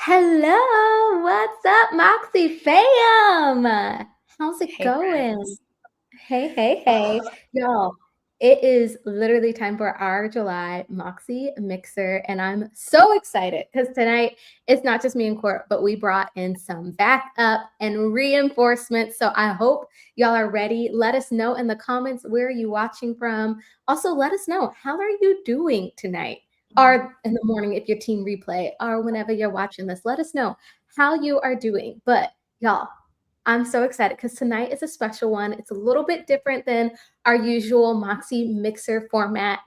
Hello, what's up, Moxie fam? How's it going? Friends. Hey, y'all. It is literally time for our July Moxie Mixer, and I'm so excited because tonight it's not just me and Court, but we brought in some backup and reinforcements. So I hope y'all are ready. Let us know in the comments where are you watching from. Also, let us know how are you doing tonight? Or in the morning if you're team replay, or whenever you're watching this, let us know how you are doing. But y'all, I'm so excited because tonight is a special one. It's a little bit different than our usual Moxie Mixer formats.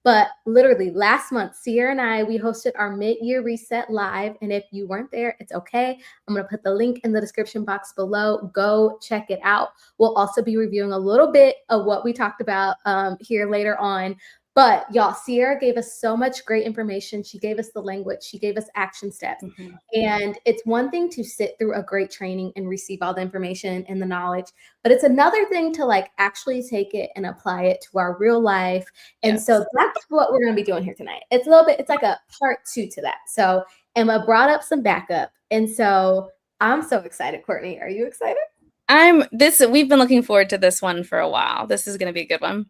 But literally last month, Sierra and I, we hosted our mid-year reset live. And if you weren't there, it's okay. I'm going to put the link in the description box below. Go check it out. We'll also be reviewing a little bit of what we talked about here later on. But y'all, Sierra gave us so much great information. She gave us the language. She gave us action steps. And it's one thing to sit through a great training and receive all the information and the knowledge, but it's another thing to like actually take it and apply it to our real life. And so that's what we're going to be doing here tonight. It's a little bit, it's like a part 2 to that. So Emma brought up some backup. And so I'm so excited. Courtney, are you excited? We've been looking forward to this one for a while. This is going to be a good one.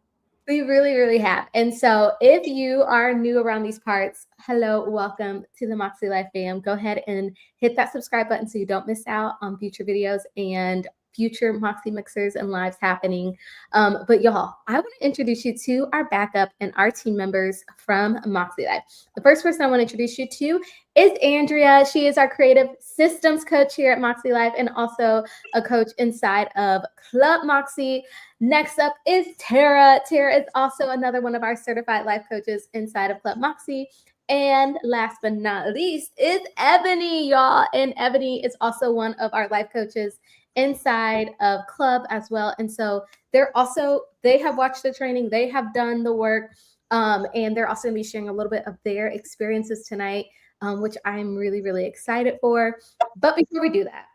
We really, really have. And so if you are new around these parts, hello, welcome to the MäksēLife fam. Go ahead and hit that subscribe button so you don't miss out on future videos and future Moxie Mixers and lives happening. But y'all, I want to introduce you to our backup and our team members from MäksēLife. The first person I want to introduce you to is Andrea. She is our creative systems coach here at MäksēLife and also a coach inside of Club Moxie. Next up is Tara. Tara is also another one of our certified life coaches inside of Club Moxie. And last but not least is Ebony, y'all. And Ebony is also one of our life coaches inside of Club as well. And so they have watched the training, they have done the work, and they're also going to be sharing a little bit of their experiences tonight, which I'm really, really excited for. But before we do that,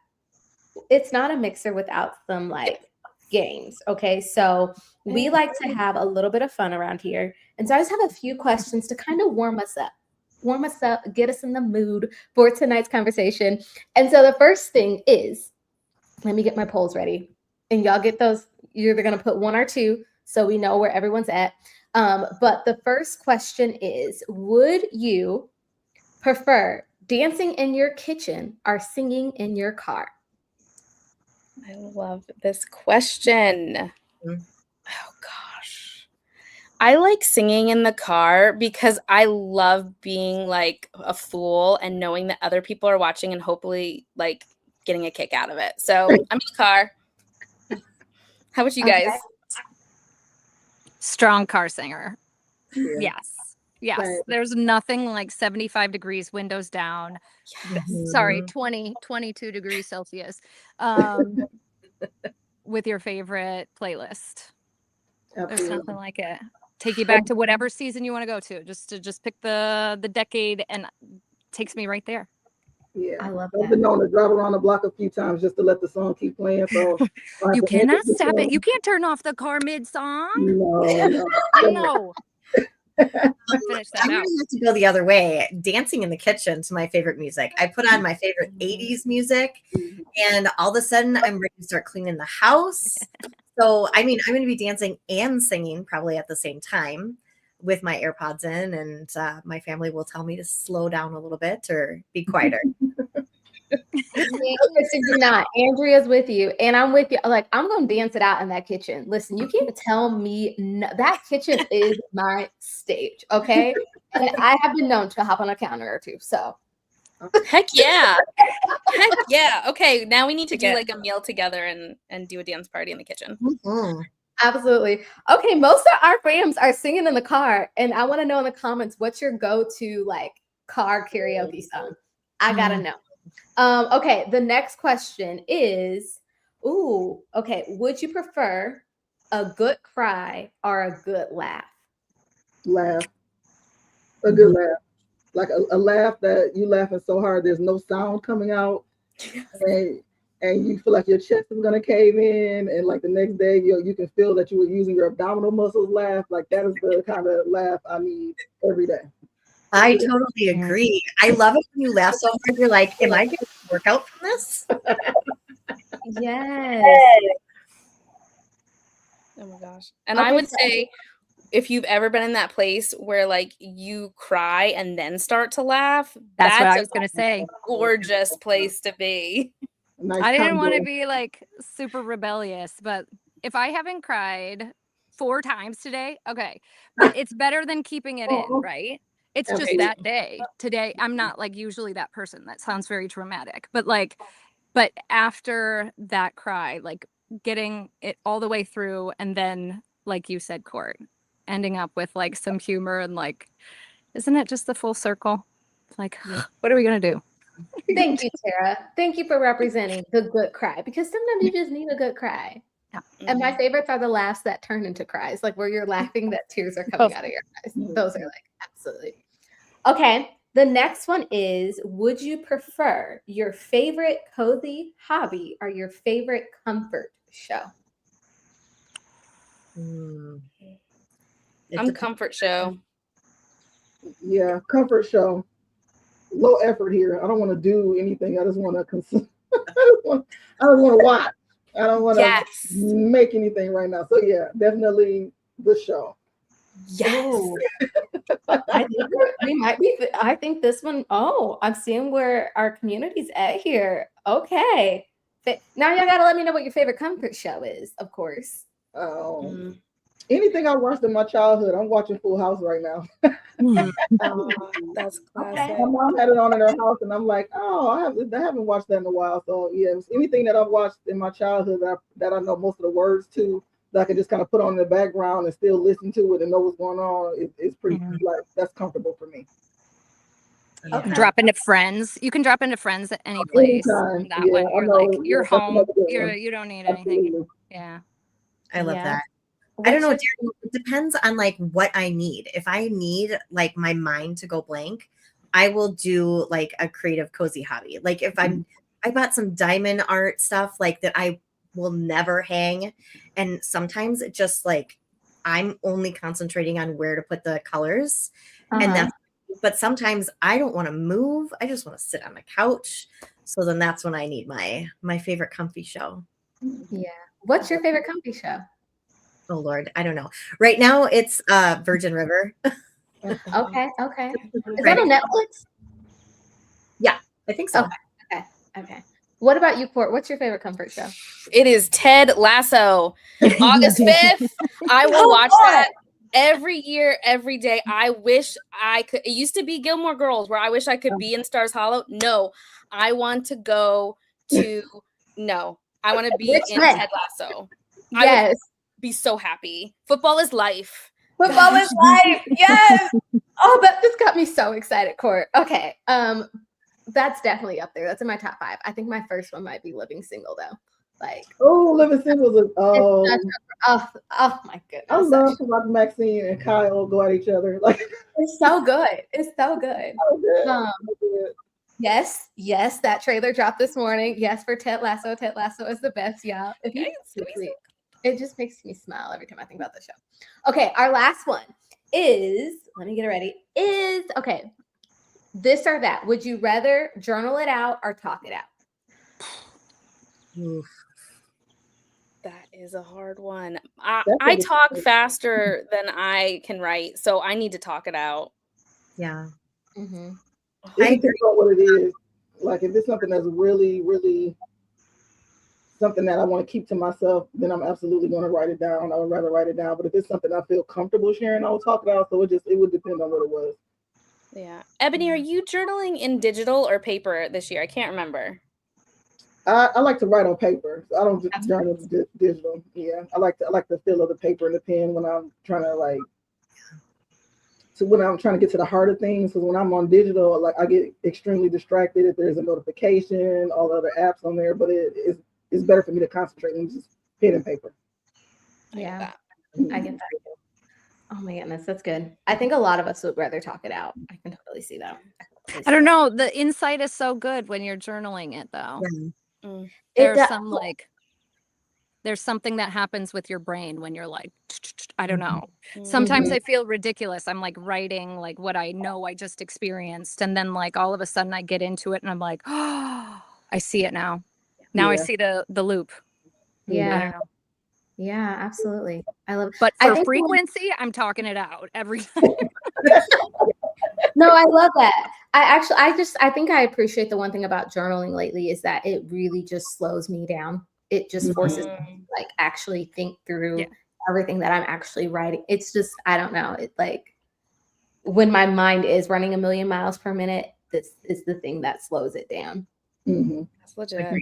it's not a mixer without some like games. Okay, so we like to have a little bit of fun around here. And so I just have a few questions to kind of warm us up. warm us up, get us in the mood for tonight's conversation. And so the first thing is, let me get my polls ready. And y'all get those. You're either going to put 1 or 2 so we know where everyone's at. But the first question is, would you prefer dancing in your kitchen or singing in your car? I love this question. Mm. Oh gosh. I like singing in the car because I love being like a fool and knowing that other people are watching and hopefully like getting a kick out of it. So I'm in the car. How about you guys? Okay. Strong car singer. Yeah. Yes. Yes. Right. There's nothing like 75 degrees, windows down. Mhm. Sorry, 22 degrees Celsius. With your favorite playlist. There's Absolutely. nothing like it. Take you back to whatever season you want to go to. Just pick the decade and takes me right there. Yeah, I love I've been known to drive around the block a few times just to let the song keep playing. So You cannot stop it. You can't turn off the car mid-song. No. No. Finish that I'm out. gonna have to go the other way. Dancing in the kitchen to my favorite music. I put on my favorite 80s music, and all of a sudden I'm ready to start cleaning the house. So I mean, I'm going to be dancing and singing probably at the same time with my AirPods in, and my family will tell me to slow down a little bit or be quieter. Kristen, do not. Andrea's with you, and I'm with you. Like, I'm gonna dance it out in that kitchen. Listen, you can't tell me that kitchen is my stage, okay? And I have been known to hop on a counter or two. So, Heck yeah. Heck yeah. Okay, now we need to do like a meal together and do a dance party in the kitchen. Mm-hmm. absolutely. Okay, most of our fams are singing in the car, and I want to know in the comments what's your go-to like car karaoke song. I gotta know. Okay, the next question is, okay, would you prefer a good cry or a good laugh? Laugh. A good laugh. Like a laugh that you laughing so hard there's no sound coming out. And you feel like your chest is gonna cave in, and like the next day you can feel that you were using your abdominal muscles laugh. Like that is the kind of laugh I need every day. I totally agree. I love it when you laugh so hard. You're like, am I getting a workout from this? Yes. Oh my gosh. And I would say if you've ever been in that place where like you cry and then start to laugh, That's what I was gonna say. Gorgeous place to be. Nice I didn't want to combo. be like super rebellious, but if I haven't cried 4 times today, okay. But it's better than keeping it in, right? It's just Absolutely. that day. Today, I'm not like usually that person. That sounds very dramatic. But after that cry, like getting it all the way through, and then, like you said, Court, ending up with like some humor and like, isn't it just the full circle? Like, what are we gonna do? Thank you, Tara. Thank you for representing the good cry, because sometimes you just need a good cry. Yeah. And my favorites are the laughs that turn into cries, like where you're laughing that tears are coming out of your eyes. Those are like absolutely. Okay, the next one is, would you prefer your favorite cozy hobby or your favorite comfort show? Mm. I'm comfort show. Yeah, comfort show. Low effort here. I don't want to do anything. I just want to consume. I just want to watch. I don't want to make anything right now. So yeah, definitely the show. Yes. I think we might be. I think this one. Oh, I'm seeing where our community's at here. Okay, now y'all gotta let me know what your favorite comfort show is. Of course. Anything I watched in my childhood, I'm watching Full House right now. That's classic. My mom had it on in her house, and I'm like, oh, I haven't watched that in a while. So yeah, anything that I've watched in my childhood that I know most of the words to, that I can just kind of put on in the background and still listen to it and know what's going on. It's pretty like that's comfortable for me. Okay. Drop into Friends. You can drop into Friends at any place. Anytime. That way, you're like you're home. You're You don't need anything. Absolutely. Yeah. I love that. I don't know. It depends on like what I need. If I need like my mind to go blank, I will do like a creative cozy hobby. Like if I bought some diamond art stuff like that I will never hang. And sometimes it just like I'm only concentrating on where to put the colors. And that's but sometimes I don't want to move. I just want to sit on the couch. So then that's when I need my favorite comfy show. Yeah. What's your favorite comfy show? Oh Lord, I don't know. Right now it's Virgin River. Okay. Is that on Netflix? Yeah, I think so. Okay. What about you, Court? What's your favorite comfort show? It is Ted Lasso. August 5th. I will watch that every year, every day. I wish I could. It used to be Gilmore Girls, where I wish I could be in Stars Hollow. No, I want to go to. No, I want to be in Ted Lasso. Yes. I would be so happy. Football is life. Football is life. Yes. Oh, that just got me so excited, Court. Okay. That's definitely up there. That's in my top 5. I think my first one might be Living Single, though. Like, Living Single is oh my goodness. I love to watch Maxine and Kyle go at each other. Like, it's so good. It's so good. Yes, that trailer dropped this morning. Yes, for Ted Lasso. Ted Lasso is the best, y'all. If you it just makes me smile every time I think about the show. Okay, our last one is, let me get it ready, is, okay, this or that. Would you rather journal it out or talk it out? Oof. That is a hard one. I talk faster than I can write, so I need to talk it out. Yeah. Mm-hmm. I think about what it is. Like, if it's something that's really, really something that I want to keep to myself, then I'm absolutely going to write it down. I would rather write it down. But if it's something I feel comfortable sharing, I will talk it out. So it would depend on what it was. Yeah. Ebony, are you journaling in digital or paper this year? I can't remember. I like to write on paper. So I don't just journal digital. Yeah, I like the feel of the paper and the pen when I'm trying to get to the heart of things. Because when I'm on digital, like, I get extremely distracted if there's a notification, all the other apps on there. But it's better for me to concentrate than just pen and paper. Yeah, I get that. Oh my goodness, that's good. I think a lot of us would rather talk it out. I can totally see that. I don't know. The insight is so good when you're journaling it, though. Yeah. There's something that happens with your brain when you're like, I don't know. Sometimes I feel ridiculous. I'm like writing like what I know I just experienced. And then like all of a sudden I get into it and I'm like, oh, I see it now. Now I see the loop. Yeah. I don't know. Yeah, absolutely. I love it. But for frequency, I'm talking it out every time. No, I love that. I think I appreciate the one thing about journaling lately is that it really just slows me down. It just forces me to like actually think through everything that I'm actually writing. It's just, I don't know. It's like when my mind is running 1,000,000 miles per minute, this is the thing that slows it down. That's legit.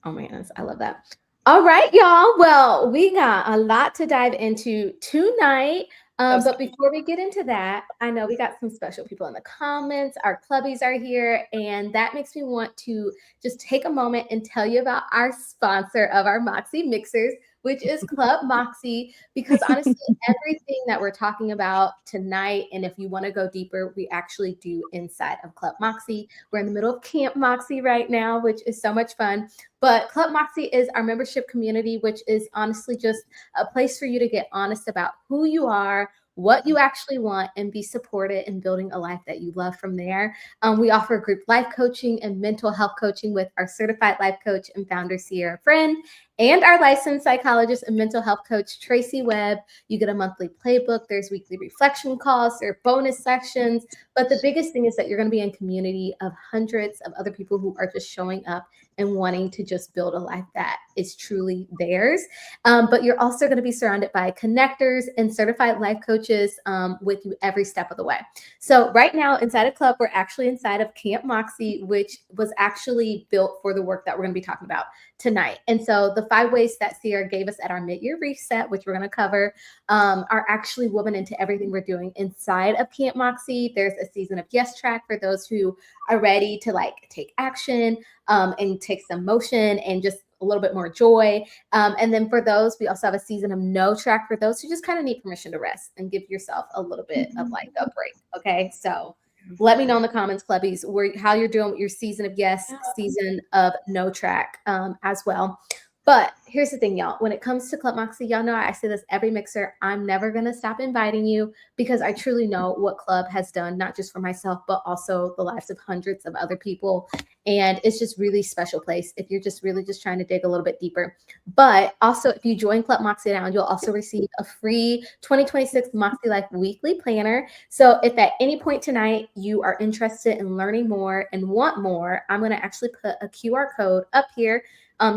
Oh my goodness, I love that. All right, y'all. Well, we got a lot to dive into tonight. But before we get into that, I know we got some special people in the comments. Our clubbies are here, and that makes me want to just take a moment and tell you about our sponsor of our Moxie Mixers, which is Club Moxie, because honestly, everything that we're talking about tonight, and if you want to go deeper, we actually do inside of Club Moxie. We're in the middle of Camp Moxie right now, which is so much fun. But Club Moxie is our membership community, which is honestly just a place for you to get honest about who you are, what you actually want, and be supported in building a life that you love from there. We offer group life coaching and mental health coaching with our certified life coach and founder, Sierra Friend, and our licensed psychologist and mental health coach, Tracy Webb. You get a monthly playbook. There's weekly reflection calls. There are bonus sections. But the biggest thing is that you're going to be in community of hundreds of other people who are just showing up and wanting to just build a life that is truly theirs. But you're also going to be surrounded by connectors and certified life coaches with you every step of the way. So right now inside of Club, we're actually inside of Camp Moxie, which was actually built for the work that we're going to be talking about tonight. And so the 5 ways that Sierra gave us at our mid-year reset, which we're going to cover, are actually woven into everything we're doing inside of Camp Moxie. There's a season of Yes track for those who are ready to like take action and take some motion and just a little bit more joy. And then for those, we also have a season of No track for those who just kind of need permission to rest and give yourself a little bit of like a break. Okay. So let me know in the comments, clubbies, how you're doing with your season of Yes, season of No track as well. But here's the thing, y'all. When it comes to Club Moxie, y'all know I say this every mixer. I'm never going to stop inviting you because I truly know what Club has done, not just for myself, but also the lives of hundreds of other people. And it's just really special place if you're just really just trying to dig a little bit deeper. But also, if you join Club Moxie now, you'll also receive a free 2026 MäksēLife weekly planner. So if at any point tonight you are interested in learning more and want more, I'm going to actually put a QR code up here.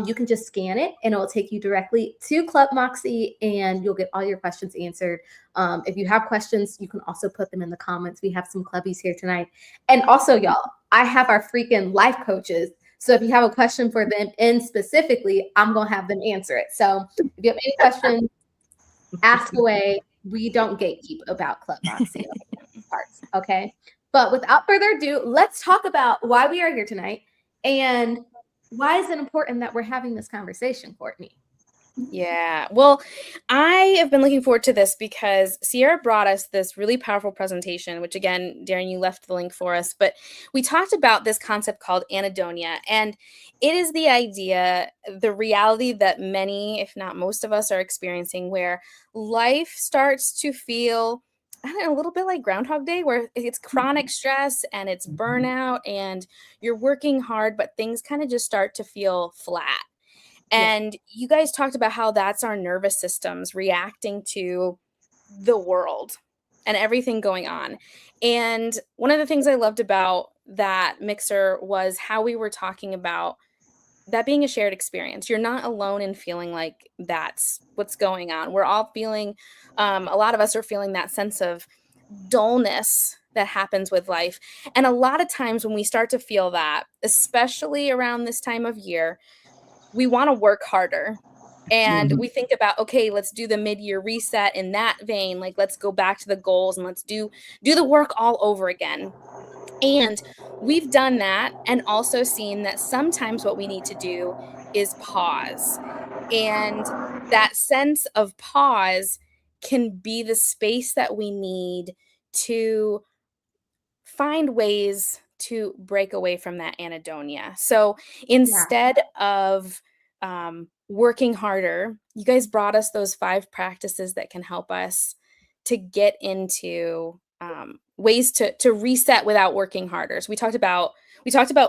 You can just scan it and it will take you directly to Club Moxie and you'll get all your questions answered. If you have questions, you can also put them in the comments. We have some clubbies here tonight. And also, y'all, I have our freaking life coaches. So if you have a question for them and specifically, I'm going to have them answer it. So if you have any questions, ask away. We don't gatekeep about Club Moxie parts, okay? But without further ado, let's talk about why we are here tonight and why is it important that we're having this conversation, Courtney? Yeah, well, I have been looking forward to this because Sierra brought us this really powerful presentation, which again, Darian, you left the link for us, but we talked about this concept called anhedonia, and it is the idea, the reality that many, if not most of us are experiencing where life starts to feel, I don't know, a little bit like Groundhog Day, where it's chronic stress and it's burnout and you're working hard, but things kind of just start to feel flat. And you guys talked about how that's our nervous systems reacting to the world and everything going on. And one of the things I loved about that mixer was how we were talking about that being a shared experience. You're not alone in feeling like that's what's going on. We're all feeling, a lot of us are feeling that sense of dullness that happens with life. And a lot of times when we start to feel that, especially around this time of year, we want to work harder. And we think about, okay, let's do the mid-year reset in that vein. Like, let's go back to the goals and let's do the work all over again. And we've done that and also seen that sometimes what we need to do is pause. And that sense of pause can be the space that we need to find ways to break away from that anhedonia. So instead of working harder, you guys brought us those 5 practices that can help us to get into ways to reset without working harder. So we talked about,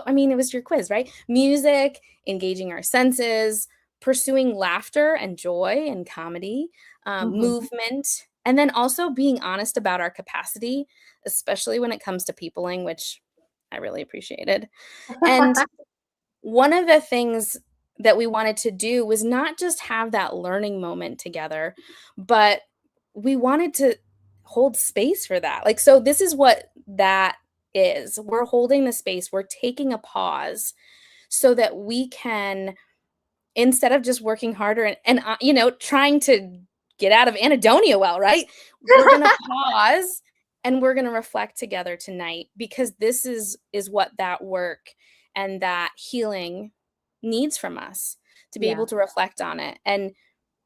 I mean, it was your quiz, right? Music, engaging our senses, pursuing laughter and joy and comedy, movement, and then also being honest about our capacity, especially when it comes to peopling, which I really appreciated. And one of the things that we wanted to do was not just have that learning moment together, but we wanted to hold space for that. Like, so this is what that is. We're holding the space. We're taking a pause so that we can, instead of just working harder and you know, trying to get out of anhedonia well, right? We're going to pause and we're going to reflect together tonight, because this is what that work and that healing needs from us, to be able to reflect on it. And,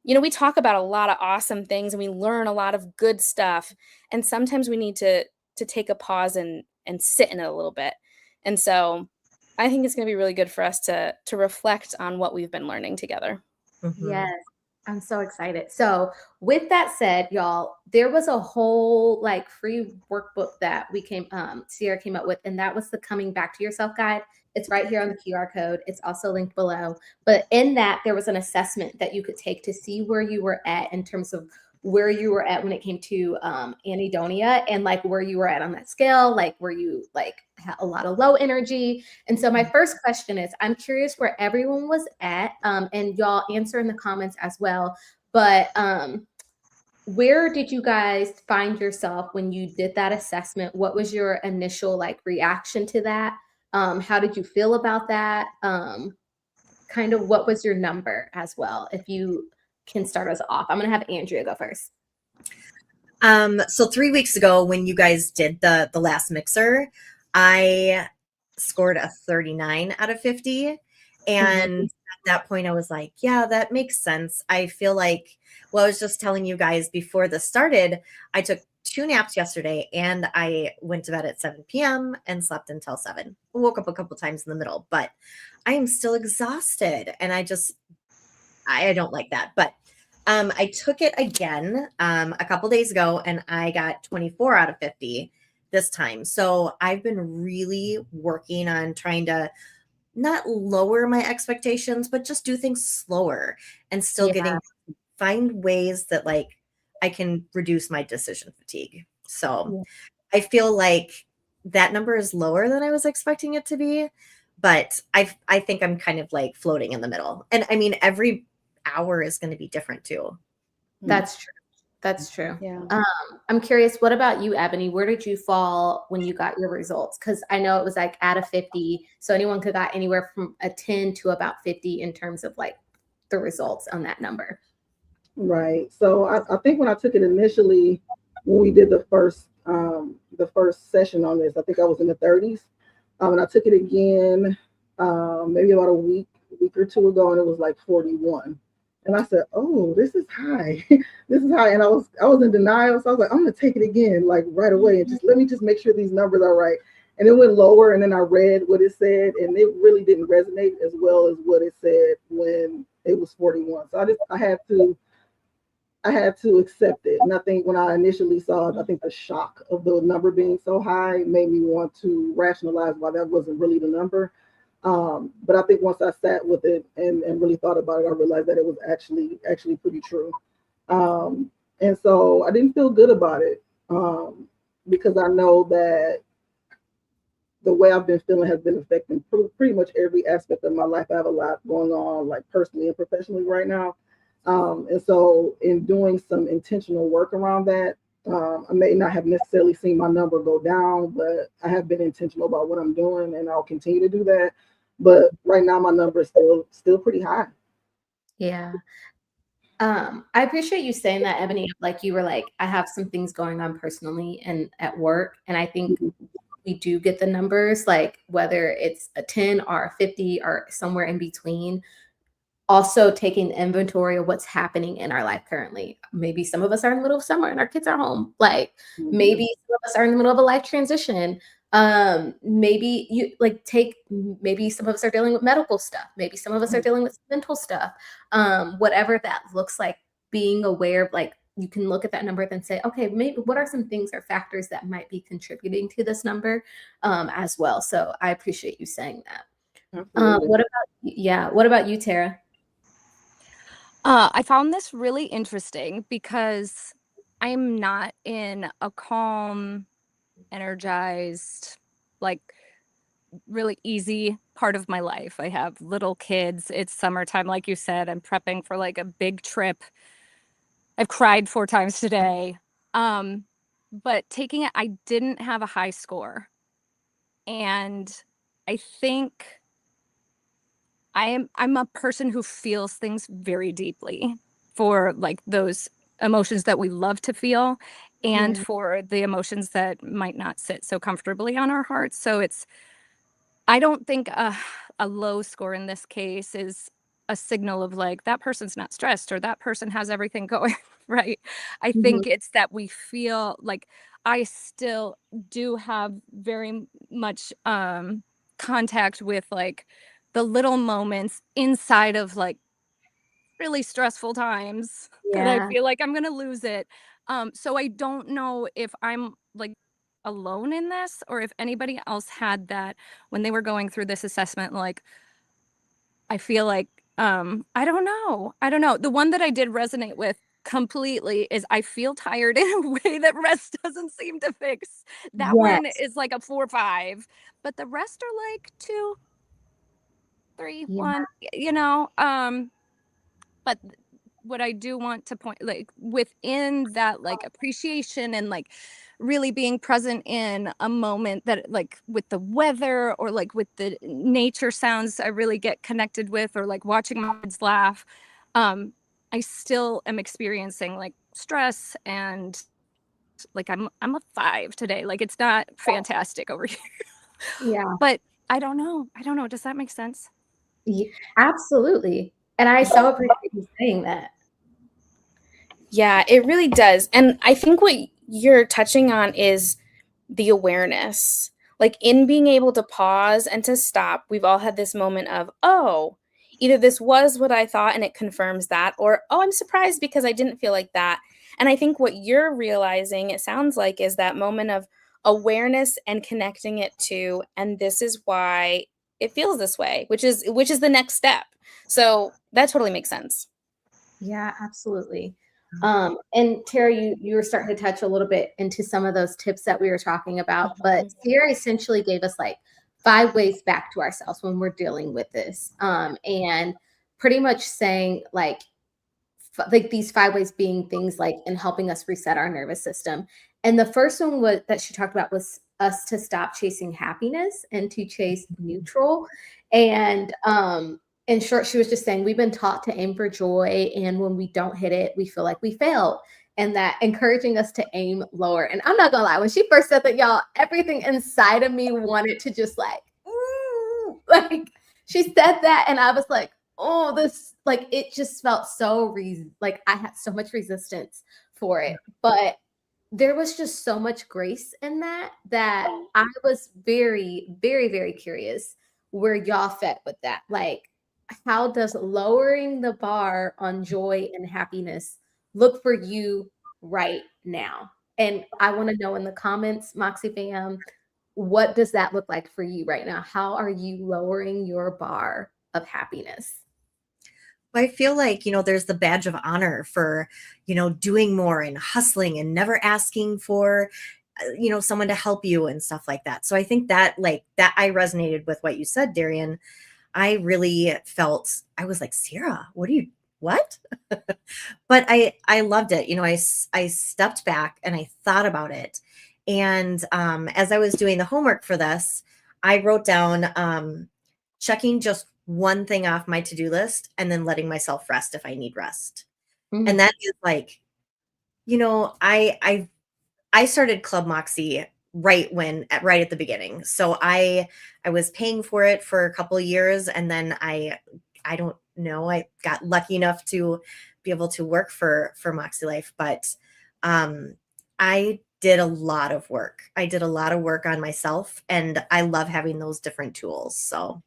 you know, we talk about a lot of awesome things and we learn a lot of good stuff. And sometimes we need to take a pause and sit in it a little bit. And so I think it's going to be really good for us to reflect on what we've been learning together. Yes, I'm so excited. So with that said, y'all, there was a whole like free workbook that Sierra came up with, and that was the Coming Back to Yourself guide. It's right here on the QR code. It's also linked below. But in that, there was an assessment that you could take to see where you were at in terms of where you were at when it came to anhedonia, and like where you were at on that scale, like were you like had a lot of low energy. And so my first question is, I'm curious where everyone was at, and y'all answer in the comments as well. But where did you guys find yourself when you did that assessment? What was your initial like reaction to that? How did you feel about that? Kind of what was your number as well? If you can start us off. I'm going to have Andrea go first. So 3 weeks ago when you guys did the last mixer, I scored a 39 out of 50. And at that point I was like, yeah, that makes sense. I feel like, well, I was just telling you guys before this started, I took 2 naps yesterday and I went to bed at 7 p.m. and slept until 7. I woke up a couple times in the middle, but I am still exhausted. And I just I don't like that. But I took it again a couple days ago, and I got 24 out of 50 this time. So I've been really working on trying to not lower my expectations, but just do things slower and still find ways that like I can reduce my decision fatigue. So I feel like that number is lower than I was expecting it to be, but I think I'm kind of like floating in the middle. And I mean, every hour is going to be different too. That's true. That's true. Yeah. I'm curious, what about you, Ebony? Where did you fall when you got your results? Because I know it was like out of 50. So anyone could got anywhere from a 10 to about 50 in terms of like the results on that number. Right. So I think when I took it initially, when we did the first session on this, I think I was in the 30s. And I took it again maybe about a week or two ago, and it was like 41. And I said, "Oh, this is high. This is high." And I was in denial, so I was like, "I'm gonna take it again, like right away, and just let me just make sure these numbers are right." And it went lower, and then I read what it said, and it really didn't resonate as well as what it said when it was 41. So I had to accept it. And I think when I initially saw it, I think the shock of the number being so high made me want to rationalize why that wasn't really the number. But I think once I sat with it and really thought about it, I realized that it was actually pretty true. And so I didn't feel good about it because I know that the way I've been feeling has been affecting pretty much every aspect of my life. I have a lot going on, like personally and professionally right now. And so in doing some intentional work around that, I may not have necessarily seen my number go down, but I have been intentional about what I'm doing, and I'll continue to do that. But right now my number is still pretty high. Yeah. I appreciate you saying that, Ebony. Like you were like, I have some things going on personally and at work. And I think we do get the numbers, like whether it's a 10 or a 50 or somewhere in between. Also taking inventory of what's happening in our life currently. Maybe some of us are in the middle of summer and our kids are home. Like maybe some of us are in the middle of a life transition. Maybe maybe some of us are dealing with medical stuff. Maybe some of us are dealing with mental stuff. Whatever that looks like, being aware of like, you can look at that number and say, okay, maybe what are some things or factors that might be contributing to this number as well. So I appreciate you saying that. What about you, Tara? I found this really interesting because I'm not in a calm, energized, like really easy part of my life. I have little kids. It's summertime, like you said. I'm prepping for like a big trip. I've cried 4 times today. But taking it, I didn't have a high score. And I think I'm a person who feels things very deeply for like those emotions that we love to feel and for the emotions that might not sit so comfortably on our hearts. So I don't think a low score in this case is a signal of like that person's not stressed or that person has everything going right. I think it's that we feel like I still do have very much contact with like the little moments inside of like really stressful times that I feel like I'm gonna lose it. So I don't know if I'm like alone in this or if anybody else had that when they were going through this assessment. Like, I feel like, I don't know. I don't know. The one that I did resonate with completely is I feel tired in a way that rest doesn't seem to fix. That one is like a 4 or 5, but the rest are like 2, 3, 1, you know. But what I do want to point like within that like appreciation and like really being present in a moment that like with the weather or like with the nature sounds I really get connected with or like watching my kids laugh. I still am experiencing like stress and like I'm a 5 today. Like it's not fantastic over here. Yeah. But I don't know. Does that make sense? Yeah, absolutely. And I so appreciate you saying that. Yeah, it really does. And I think what you're touching on is the awareness. Like in being able to pause and to stop, we've all had this moment of, oh, either this was what I thought and it confirms that, or, oh, I'm surprised because I didn't feel like that. And I think what you're realizing, it sounds like, is that moment of awareness and connecting it to, and this is why it feels this way, which is the next step. So that totally makes sense. Yeah, absolutely. And Tara, you were starting to touch a little bit into some of those tips that we were talking about, but Sarah essentially gave us like 5 ways back to ourselves when we're dealing with this. And pretty much saying like these 5 ways being things like in helping us reset our nervous system. And the first one was that she talked about was us to stop chasing happiness and to chase neutral. And in short, she was just saying we've been taught to aim for joy, and when we don't hit it, we feel like we failed. And that encouraging us to aim lower. And I'm not gonna lie, when she first said that, y'all, everything inside of me wanted to just like, like she said that, and I was like, oh, this, like, it just felt so like I had so much resistance for it. But there was just so much grace in that I was very, very, very curious where y'all fit with that. Like, how does lowering the bar on joy and happiness look for you right now? And I want to know in the comments, Moxie fam, what does that look like for you right now? How are you lowering your bar of happiness? I feel like, there's the badge of honor for, doing more and hustling and never asking for, someone to help you and stuff like that. So I think that that I resonated with what you said, Darian. I really felt, I was like, Sarah, what? But I loved it. I stepped back and I thought about it. And as I was doing the homework for this, I wrote down checking just one thing off my to-do list and then letting myself rest if I need rest. Mm. And that is like, I started Club Moxie right at the beginning. So I was paying for it for a couple of years, and then I don't know, I got lucky enough to be able to work for MäksēLife, but I did a lot of work. I did a lot of work on myself, and I love having those different tools. So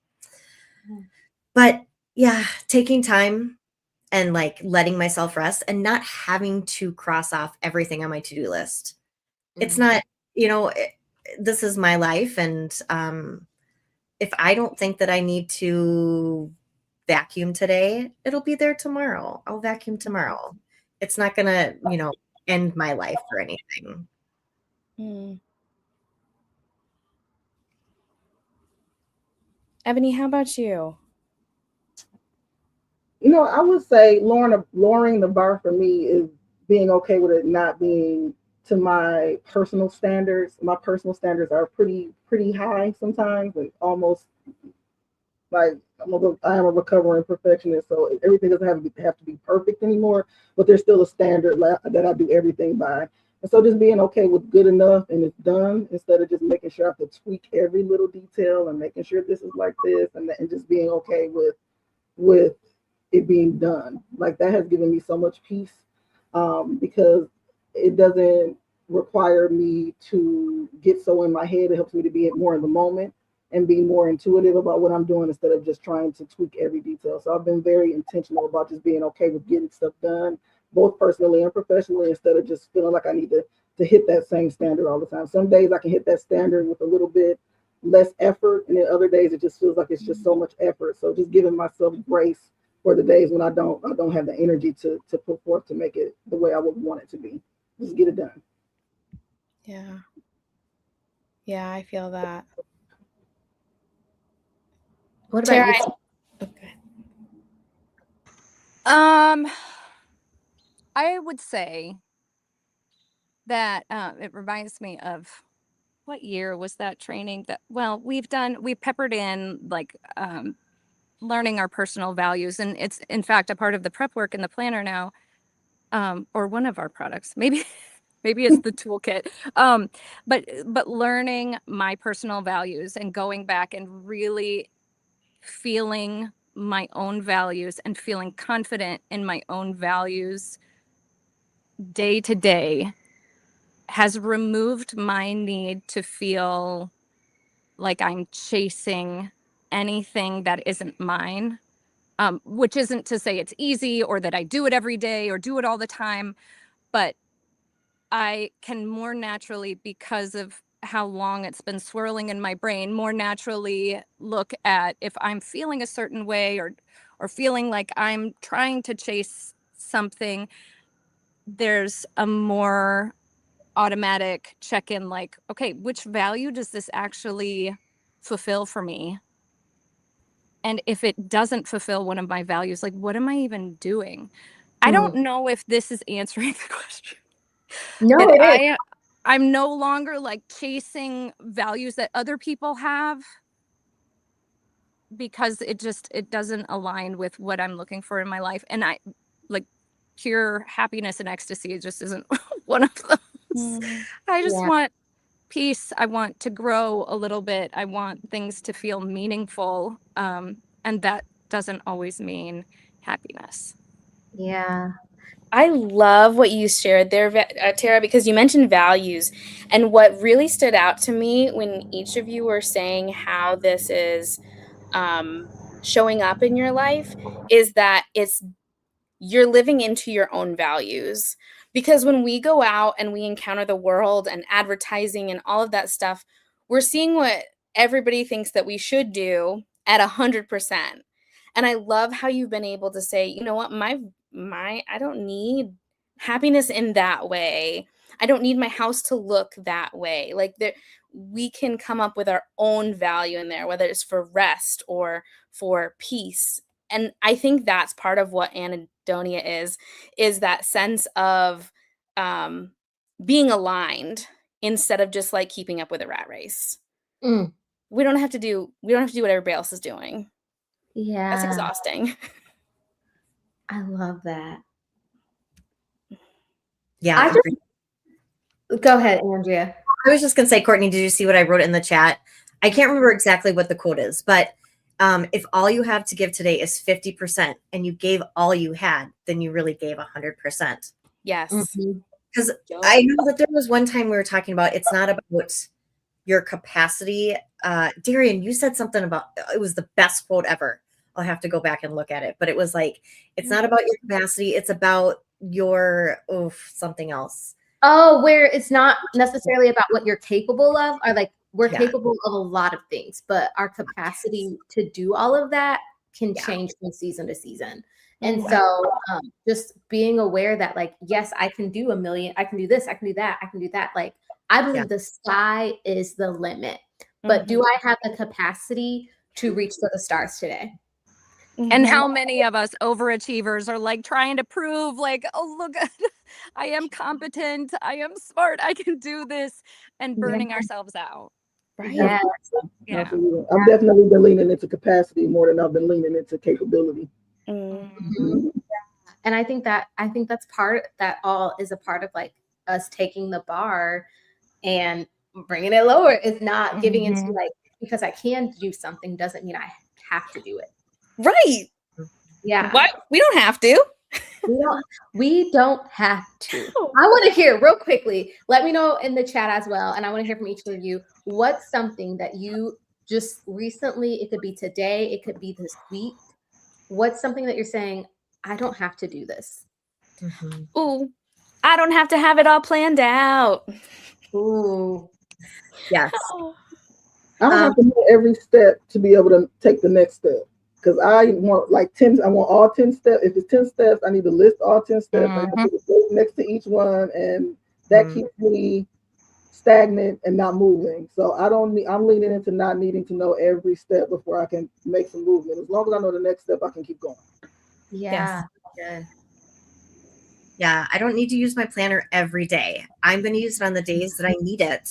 but yeah, taking time and like letting myself rest and not having to cross off everything on my to-do list. It's not, this is my life. And if I don't think that I need to vacuum today, it'll be there tomorrow. I'll vacuum tomorrow. It's not going to, end my life or anything. Ebony, how about you? I would say lowering the bar for me is being okay with it not being to my personal standards. My personal standards are pretty high sometimes, and almost like I am a recovering perfectionist, so everything doesn't have to be perfect anymore. But there's still a standard that I do everything by. And so just being okay with good enough and it's done, instead of just making sure I have to tweak every little detail and making sure this is like this, and just being okay with it being done. Like that has given me so much peace, because it doesn't require me to get so in my head. It helps me to be more in the moment and be more intuitive about what I'm doing instead of just trying to tweak every detail. So I've been very intentional about just being okay with getting stuff done, both personally and professionally, instead of just feeling like I need to hit that same standard all the time. Some days I can hit that standard with a little bit less effort, and then other days it just feels like it's just so much effort. So just giving myself grace for the days when I don't have the energy to put forth to make it the way I would want it to be. Just get it done. Yeah, I feel that. What about Tara, you? Okay. I would say that it reminds me of, what year was that training that, well, we peppered in like learning our personal values, and it's in fact a part of the prep work in the planner now, or one of our products, maybe it's the toolkit. But learning my personal values and going back and really feeling my own values and feeling confident in my own values day to day has removed my need to feel like I'm chasing anything that isn't mine, which isn't to say it's easy or that I do it every day or do it all the time, but I can more naturally, because of how long it's been swirling in my brain, more naturally look at if I'm feeling a certain way or feeling like I'm trying to chase something, there's a more automatic check-in, like, okay, which value does this actually fulfill for me? And if it doesn't fulfill one of my values, like, what am I even doing? I don't know if this is answering the question. No, But it is. I'm no longer like chasing values that other people have, because it doesn't align with what I'm looking for in my life. And I like pure happiness and ecstasy. It just isn't one of those. I just Yeah. want peace. I want to grow a little bit. I want things to feel meaningful. And that doesn't always mean happiness. Yeah. I love what you shared there, Tara, because you mentioned values. And what really stood out to me when each of you were saying how this is showing up in your life is that you're living into your own values. Because when we go out and we encounter the world and advertising and all of that stuff, we're seeing what everybody thinks that we should do at 100%. And I love how you've been able to say, you know what, my I don't need happiness in that way. I don't need my house to look that way. Like we can come up with our own value in there, whether it's for rest or for peace. And I think that's part of what anhedonia is that sense of being aligned instead of just like keeping up with a rat race. Mm. We don't have to do what everybody else is doing. Yeah. That's exhausting. I love that. Yeah. Go ahead, Andrea. I was just going to say, Courtney, did you see what I wrote in the chat? I can't remember exactly what the quote is, but if all you have to give today is 50% and you gave all you had, then you really gave 100%. Yes. Because I know that there was one time we were talking about it's not about your capacity. Darian, you said something about it was the best quote ever. I'll have to go back and look at it. But it was like, it's not about your capacity. It's about your something else. Oh, where it's not necessarily about what you're capable of, or like we're capable of a lot of things, but our capacity to do all of that can change from season to season. And so just being aware that like, yes, I can do 1 million, I can do this, I can do that, I can do that. Like, I believe the sky is the limit, but do I have the capacity to reach for the stars today? And how many of us overachievers are like trying to prove like, oh, look, I am competent, I am smart, I can do this, and burning ourselves out. Right. Yeah. Absolutely. I've definitely been leaning into capacity more than I've been leaning into capability. And I think that's all is a part of like us taking the bar and bringing it lower. It's not giving into like, because I can do something doesn't mean I have to do it. Right. Yeah. Why? We don't have to. We don't have to. I want to hear real quickly. Let me know in the chat as well. And I want to hear from each of you. What's something that you just recently, it could be today, it could be this week. What's something that you're saying, I don't have to do this? Ooh, I don't have to have it all planned out. Ooh. Yes. I don't have to know every step to be able to take the next step. Because I want like 10, I want all 10 steps. If it's 10 steps, I need to list all 10 steps. I have to put a next to each one. And that keeps me stagnant and not moving. So I'm leaning into not needing to know every step before I can make some movement. As long as I know the next step, I can keep going. Yeah. Good. Yeah, I don't need to use my planner every day. I'm going to use it on the days that I need it.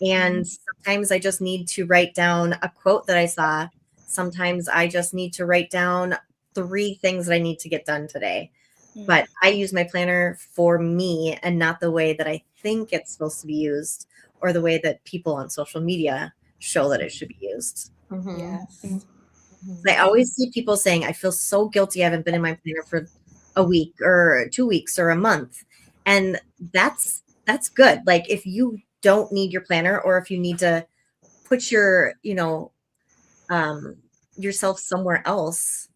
And sometimes I just need to write down a quote that I saw. Sometimes I just need to write down 3 things that I need to get done today. But I use my planner for me and not the way that I think it's supposed to be used or the way that people on social media show that it should be used. Yes. I always see people saying, I feel so guilty I haven't been in my planner for a week or 2 weeks or a month. And that's good. Like if you don't need your planner or if you need to put your, yourself somewhere else,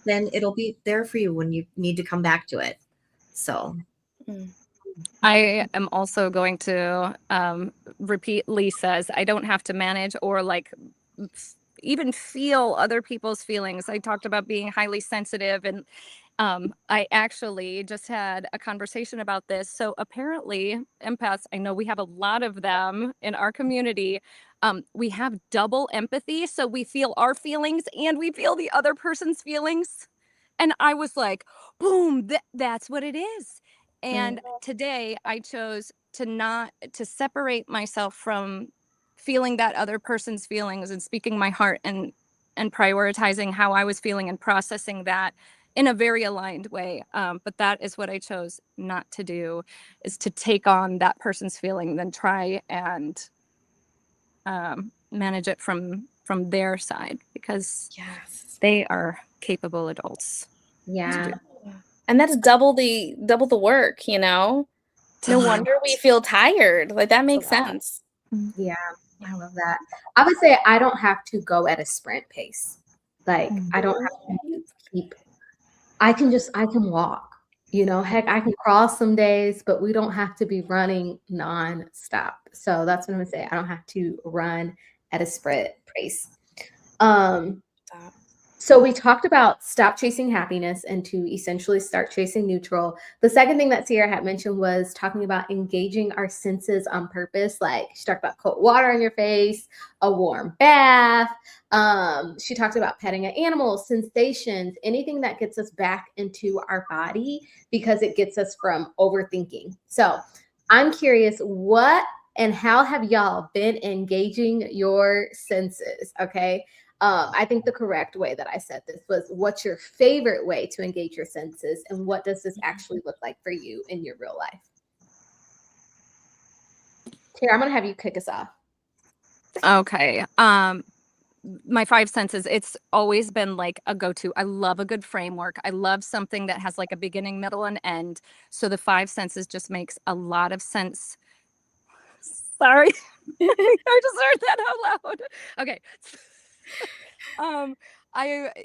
then it'll be there for you when you need to come back to it. So I am also going to repeat Lisa's. I don't have to manage or like even feel other people's feelings. I talked about being highly sensitive, and I actually just had a conversation about this. So apparently, empaths, I know we have a lot of them in our community. We have double empathy. So we feel our feelings and we feel the other person's feelings. And I was like, boom, that's what it is. And today I chose to separate myself from feeling that other person's feelings and speaking my heart and prioritizing how I was feeling and processing that in a very aligned way. But that is what I chose not to do, is to take on that person's feeling, then try and manage it from their side, because they are capable adults. Yeah. And that's double the work, you know? No wonder we feel tired. Like, that makes sense. Yeah, I love that. I would say I don't have to go at a sprint pace. Like, I don't have to keep, I can walk, you know, heck, I can cross some days, but we don't have to be running nonstop. So that's what I'm gonna say. I don't have to run at a sprint pace. So we talked about stop chasing happiness and to essentially start chasing neutral. The second thing that Sierra had mentioned was talking about engaging our senses on purpose. Like, she talked about cold water on your face, a warm bath. She talked about petting an animal, sensations, anything that gets us back into our body, because it gets us from overthinking. So I'm curious, what and how have y'all been engaging your senses? Okay. I think the correct way that I said this was, what's your favorite way to engage your senses, and what does this actually look like for you in your real life? Tara, I'm going to have you kick us off. Okay. My five senses, it's always been like a go-to. I love a good framework. I love something that has like a beginning, middle, and end. So the five senses just makes a lot of sense. Sorry. I just heard that out loud. Okay.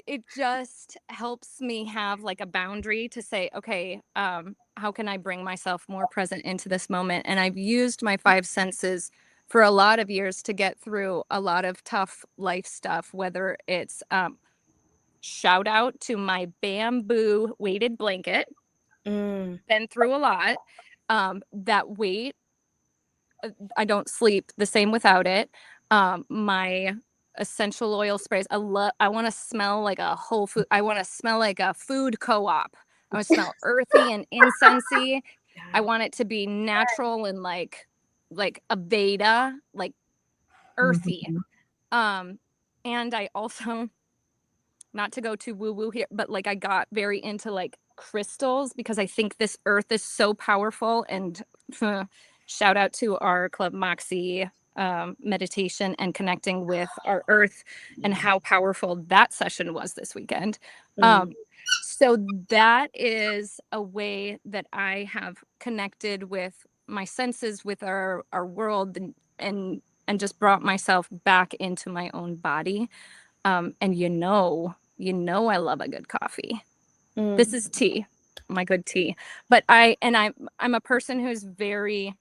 It just helps me have like a boundary to say, okay, how can I bring myself more present into this moment? And I've used my five senses for a lot of years to get through a lot of tough life stuff, whether it's shout out to my bamboo weighted blanket. Been through a lot. That weight, I don't sleep the same without it. My essential oil sprays. I want to smell like a whole food. I want to smell like a food co-op. I want to smell earthy and incensey. I want it to be natural and like Aveda, like earthy. And I also, not to go too woo-woo here, but like I got very into like crystals, because I think this earth is so powerful. And shout out to our club Moxie meditation and connecting with our earth, and how powerful that session was this weekend. So that is a way that I have connected with my senses, with our world, and just brought myself back into my own body. And you know I love a good coffee. This is tea, my good tea. But I'm a person who's very,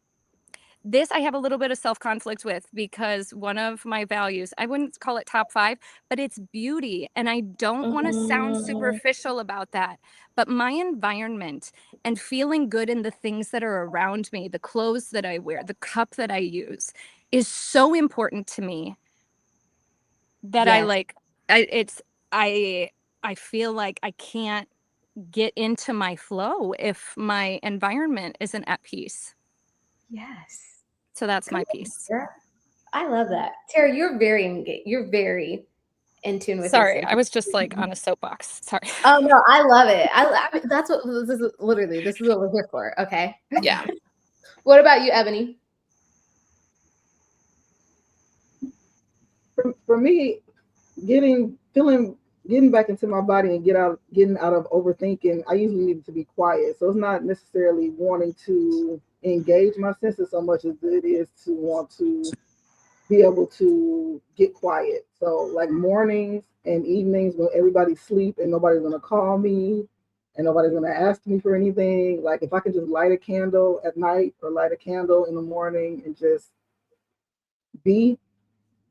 I have a little bit of self-conflict with, because one of my values, I wouldn't call it top 5, but it's beauty. And I don't want to sound superficial about that, but my environment and feeling good in the things that are around me, the clothes that I wear, the cup that I use, is so important to me that I feel like I can't get into my flow if my environment isn't at peace. Yes. So that's my piece. I love that. Tara, you're very in tune with. Sorry, I was just like on a soapbox. Sorry. Oh no, I love it. I mean, that's what this is. Literally, this is what we're here for. Okay. Yeah. What about you, Ebony? For me, getting back into my body and getting out of overthinking, I usually need to be quiet. So it's not necessarily wanting to engage my senses so much as it is to want to be able to get quiet. So like mornings and evenings when everybody's asleep and nobody's gonna call me and nobody's gonna ask me for anything. Like if I can just light a candle at night or light a candle in the morning and just be,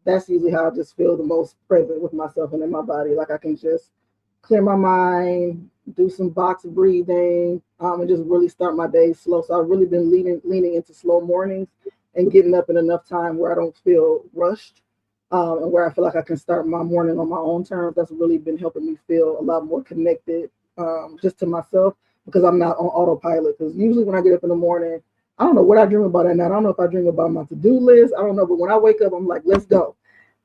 that's usually how I just feel the most present with myself and in my body. Like I can just clear my mind, do some box breathing, and just really start my day slow. So I've really been leaning into slow mornings and getting up in enough time where I don't feel rushed, and where I feel like I can start my morning on my own terms. That's really been helping me feel a lot more connected, just to myself because I'm not on autopilot. Because usually when I get up in the morning, I don't know what I dream about at night. I don't know if I dream about my to-do list. I don't know, but when I wake up, I'm like, let's go.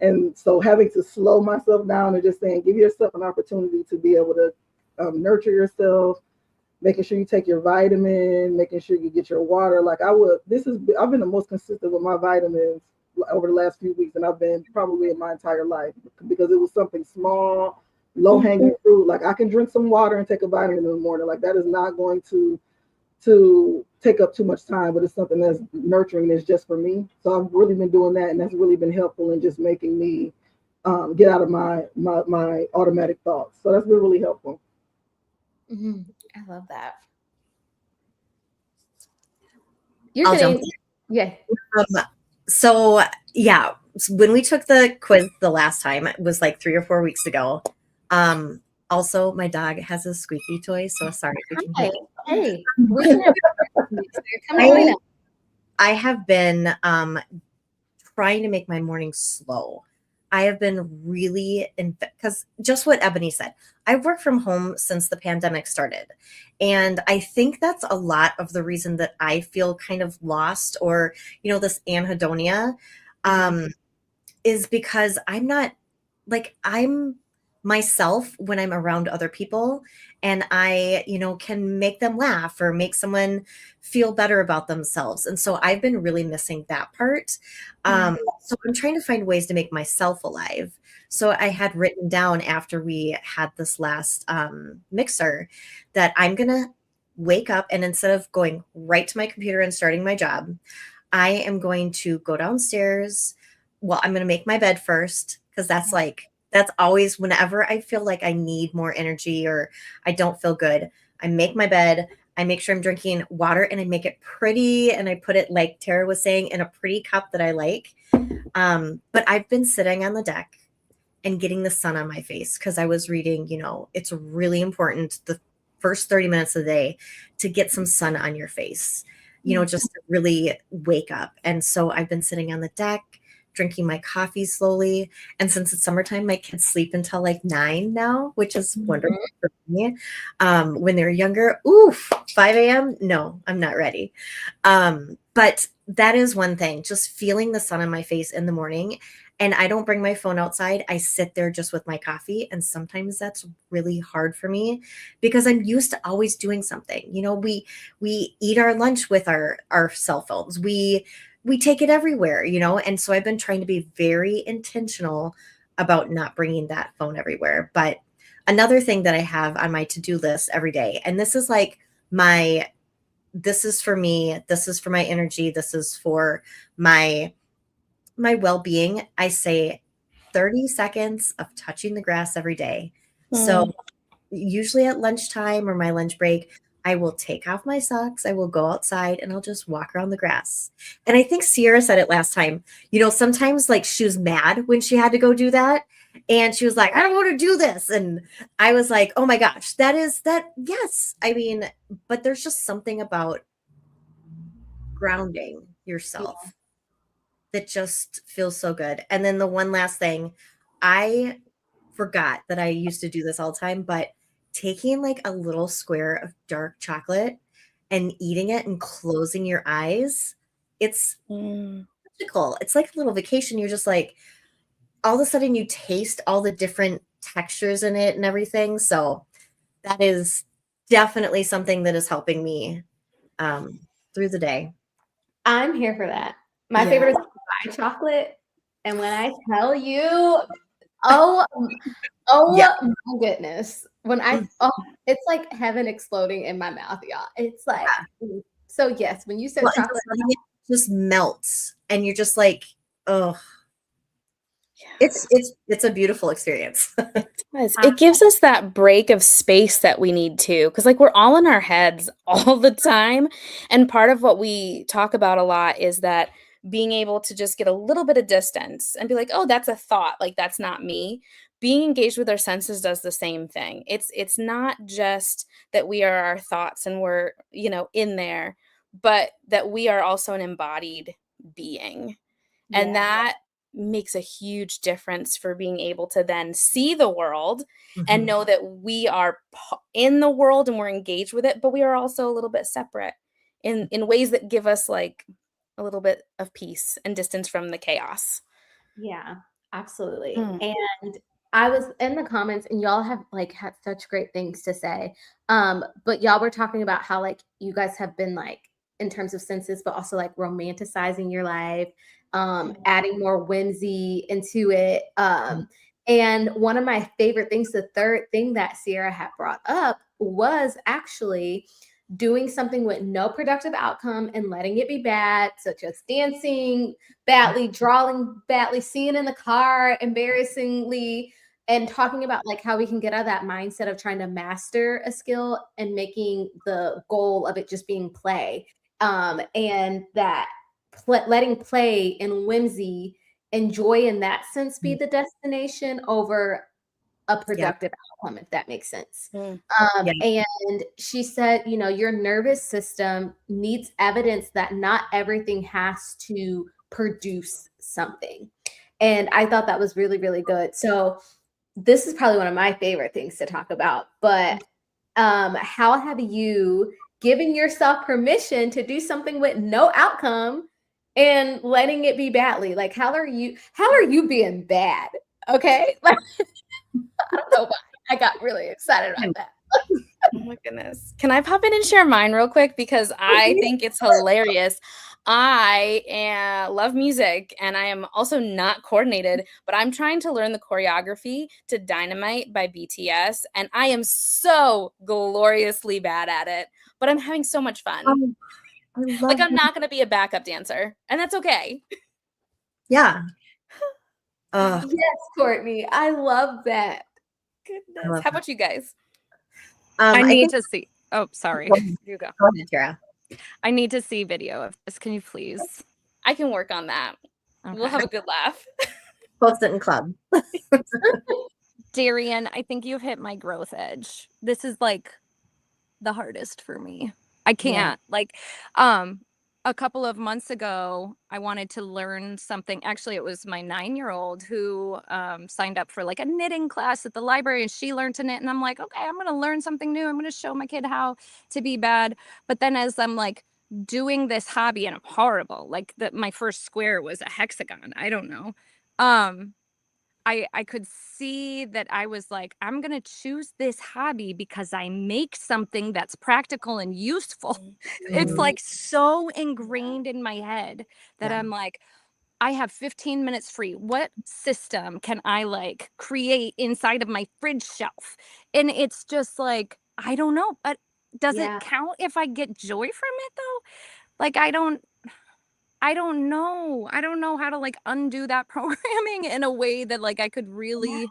And so having to slow myself down and just saying, give yourself an opportunity to be able to nurture yourself, making sure you take your vitamin, making sure you get your water. Like I've been the most consistent with my vitamins over the last few weeks than I've been probably in my entire life because it was something small, low hanging fruit. Like I can drink some water and take a vitamin in the morning. Like that is not going to take up too much time, but it's something that's nurturing. That's just for me. So I've really been doing that, and that's really been helpful in just making me get out of my automatic thoughts. So that's been really helpful. Mm-hmm. I love that. I'll jump in. Yeah. So yeah, when we took the quiz the last time, it was like 3 or 4 weeks ago. Also, my dog has a squeaky toy, so sorry if you can hear. Hey, we can come on. I have been trying to make my morning slow. I have been really because just what Ebony said, I've worked from home since the pandemic started. And I think that's a lot of the reason that I feel kind of lost or, this anhedonia is because I'm myself when I'm around other people and I, can make them laugh or make someone feel better about themselves. And so I've been really missing that part. So I'm trying to find ways to make myself alive. So I had written down after we had this last mixer that I'm going to wake up and instead of going right to my computer and starting my job, I am going to go downstairs. Well, I'm going to make my bed first because that's always whenever I feel like I need more energy or I don't feel good. I make my bed. I make sure I'm drinking water and I make it pretty. And I put it, like Tara was saying, in a pretty cup that I like. But I've been sitting on the deck and getting the sun on my face because I was reading, it's really important the first 30 minutes of the day to get some sun on your face, just to really wake up. And so I've been sitting on the deck, drinking my coffee slowly. And since it's summertime, my kids sleep until like 9 now, which is wonderful for me. When they're younger, 5 a.m. No, I'm not ready. But that is one thing, just feeling the sun on my face in the morning. And I don't bring my phone outside. I sit there just with my coffee. And sometimes that's really hard for me because I'm used to always doing something. We eat our lunch with our cell phones. We take it everywhere, and so I've been trying to be very intentional about not bringing that phone everywhere. But another thing that I have on my to-do list every day, and this is like this is for me, this is for my energy, this is for my well-being. I say 30 seconds of touching the grass every day. So usually at lunchtime or my lunch break, I will take off my socks. I will go outside and I'll just walk around the grass. And I think Sierra said it last time, sometimes like she was mad when she had to go do that. And she was like, I don't want to do this. And I was like, oh my gosh, yes. I mean, but there's just something about grounding yourself that just feels so good. And then the one last thing, I forgot that I used to do this all the time, but taking like a little square of dark chocolate and eating it and closing your eyes, it's magical. It's like a little vacation. You're just like, all of a sudden you taste all the different textures in it and everything. So that is definitely something that is helping me through the day. I'm here for that. My favorite is Dubai chocolate. And when I tell you, oh my goodness. When it's like heaven exploding in my mouth, y'all. It's like, so yes, when you said chocolate. It just melts and you're just like, oh, It's a beautiful experience. It gives us that break of space that we need to, because like we're all in our heads all the time. And part of what we talk about a lot is that being able to just get a little bit of distance and be like, oh, that's a thought, like that's not me. Being engaged with our senses does the same thing. It's not just that we are our thoughts and we're, in there, but that we are also an embodied being. And that makes a huge difference for being able to then see the world and know that we are in the world and we're engaged with it, but we are also a little bit separate in ways that give us like a little bit of peace and distance from the chaos. Yeah, absolutely. And I was in the comments and y'all have like had such great things to say. But y'all were talking about how like you guys have been like in terms of senses, but also like romanticizing your life, adding more whimsy into it. And one of my favorite things, the third thing that Sierra had brought up was actually doing something with no productive outcome and letting it be bad, such as dancing badly, drawing badly, seeing in the car embarrassingly, and talking about like how we can get out of that mindset of trying to master a skill and making the goal of it just being play. And that letting play and whimsy and joy in that sense be the destination over a productive outcome, if that makes sense. And she said, your nervous system needs evidence that not everything has to produce something. And I thought that was really, really good. So this is probably one of my favorite things to talk about, but how have you given yourself permission to do something with no outcome and letting it be badly? Like, how are you being bad? Okay. I don't know why. I got really excited about that. Oh my goodness. Can I pop in and share mine real quick? Because I think it's hilarious. I love music and I am also not coordinated, but I'm trying to learn the choreography to Dynamite by BTS. And I am so gloriously bad at it, but I'm having so much fun. Like I'm not going to be a backup dancer and that's okay. Yeah. Yes, Courtney. I love that. Goodness. How about you guys? I need to see. Oh, sorry. You go. Go ahead, Tara. I need to see video of this. Can you please? I can work on that. Okay. We'll have a good laugh. Post it in club. Darian, I think you've hit my growth edge. This is like the hardest for me. I can't. Like, a couple of months ago, I wanted to learn something. Actually, it was my 9-year-old who signed up for like a knitting class at the library and she learned to knit. And I'm like, okay, I'm going to learn something new. I'm going to show my kid how to be bad. But then as I'm like doing this hobby and I'm horrible, like my first square was a hexagon. I don't know. I could see that I was like, I'm going to choose this hobby because I make something that's practical and useful. It's like so ingrained in my head that I'm like, I have 15 minutes free. What system can I like create inside of my fridge shelf? And it's just like, I don't know, but does it count if I get joy from it though? Like, I don't know. I don't know how to like undo that programming in a way that like I could really,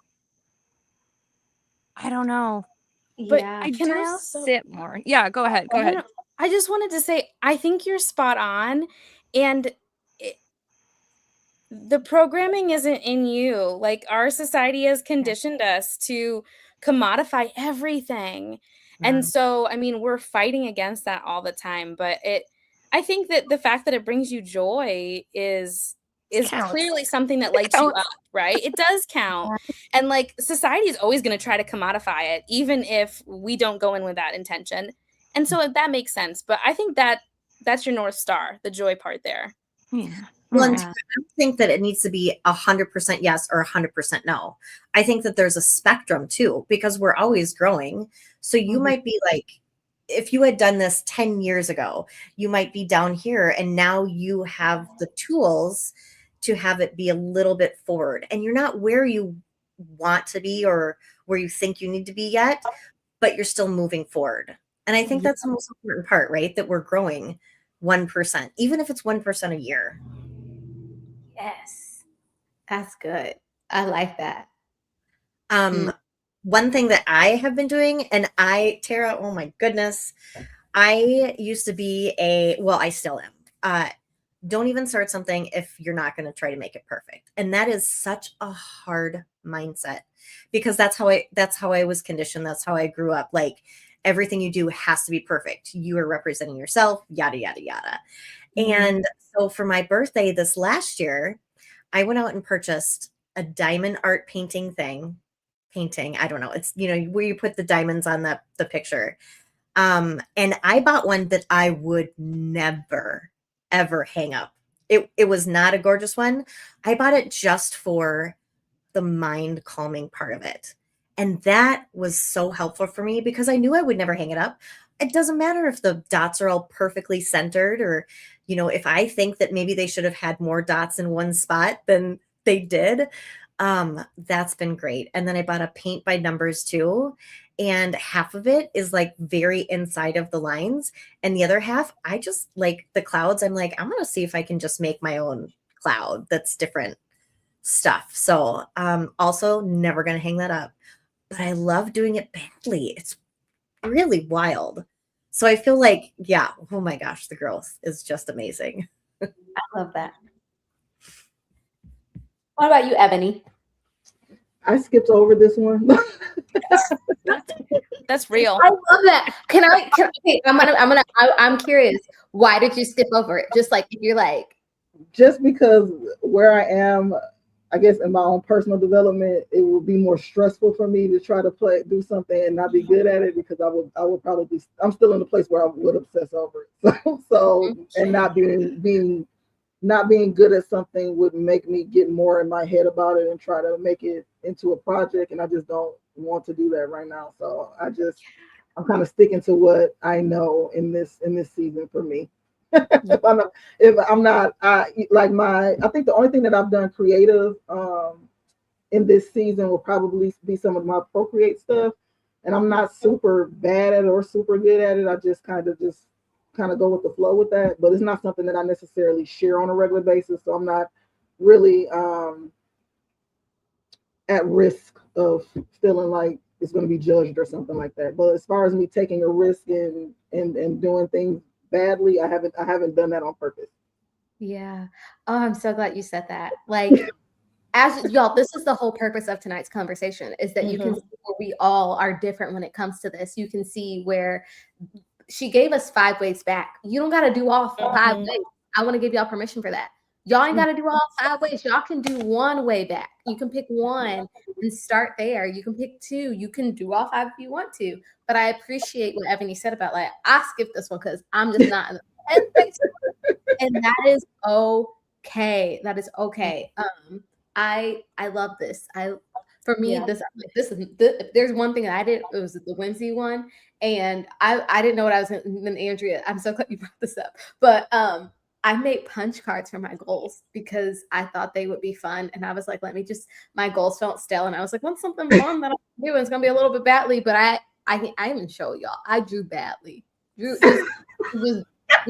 I don't know. But I can do I also sit more. Yeah, go ahead. Go ahead. I just wanted to say, I think you're spot on. And the programming isn't in you. Like our society has conditioned us to commodify everything. And so, I mean, we're fighting against that all the time, but I think that the fact that it brings you joy is clearly something that lights you up, right? It does count. And like society is always going to try to commodify it, even if we don't go in with that intention. And so that makes sense. But I think that's your North Star, the joy part there. Yeah. Well, I don't think that it needs to be 100% yes or 100% no. I think that there's a spectrum too, because we're always growing. So you might be like, if you had done this 10 years ago, you might be down here and now you have the tools to have it be a little bit forward and you're not where you want to be or where you think you need to be yet, but you're still moving forward. And I think that's the most important part, right? That we're growing 1%, even if it's 1% a year. Yes. That's good. I like that. One thing that I have been doing, and Tara, oh my goodness, I used to be I still am. Don't even start something if you're not going to try to make it perfect. And that is such a hard mindset because that's how I was conditioned. That's how I grew up. Like everything you do has to be perfect. You are representing yourself, yada, yada, yada. And so for my birthday this last year, I went out and purchased a diamond art painting. I don't know. It's, where you put the diamonds on the picture. And I bought one that I would never, ever hang up. It was not a gorgeous one. I bought it just for the mind calming part of it. And that was so helpful for me because I knew I would never hang it up. It doesn't matter if the dots are all perfectly centered or, if I think that maybe they should have had more dots in one spot than they did. That's been great. And then I bought a paint by numbers too. And half of it is like very inside of the lines. And the other half, I just like the clouds. I'm like, I'm going to see if I can just make my own cloud that's different stuff. So also never going to hang that up. But I love doing it badly. It's really wild. So I feel like, yeah, oh my gosh, the growth is just amazing. I love that. What about you, Ebony? I skipped over this one. That's real. I love that. Okay, I'm curious. Why did you skip over it? Just like if you're like, just because where I am, I guess in my own personal development, it will be more stressful for me to try to do something and not be good at it because I would probably I'm still in the place where I would obsess over it. So and not being good at something would make me get more in my head about it and try to make it into a project. And I just don't want to do that right now. So I'm kind of sticking to what I know in this season for me. I think the only thing that I've done creative in this season will probably be some of my Procreate stuff. And I'm not super bad at it or super good at it. I just kind of go with the flow with that, but it's not something that I necessarily share on a regular basis. So I'm not really at risk of feeling like it's going to be judged or something like that. But as far as me taking a risk and doing things badly, I haven't done that on purpose. Yeah. Oh, I'm so glad you said that. Like, as y'all, this is the whole purpose of tonight's conversation is that you can see where we all are different when it comes to this. You can see where she gave us 5 ways back. You don't got to do all 5 ways. I want to give y'all permission for that. Y'all ain't got to do all 5 ways. Y'all can do 1 way back. You can pick 1 and start there. You can pick 2. You can do all 5 if you want to. But I appreciate what Ebony said about like, I skipped this one because I'm just not in the headspace. And that is okay. That is okay. I love this. For me, this is if there's one thing that I did, it was the whimsy one. And I didn't know what I was going to, then Andrea, I'm so glad you brought this up. But I made punch cards for my goals because I thought they would be fun. And I was like, my goals felt stale. And I was like, what's something fun that I'm doing? It's going to be a little bit badly, but I even show y'all. I drew badly. We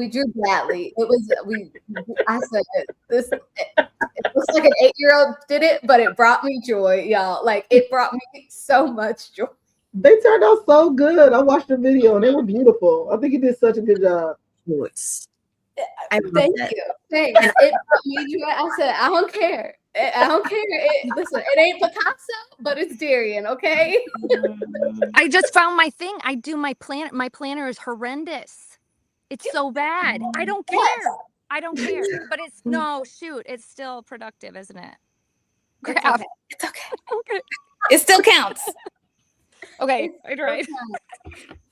drew badly. I said this. It looks like an 8-year-old did it, but it brought me joy, y'all. Like it brought me so much joy. They turned out so good. I watched the video and they were beautiful. I think you did such a good job. Thank you. Thanks. It brought me joy. I said, I don't care. Listen, it ain't Picasso, but it's Darian, okay? I just found my thing. I do my plan. My planner is horrendous. It's so bad. I don't care. I don't care. But it's still productive, isn't it? Crap. It's okay. Okay. It still counts. Okay, I tried.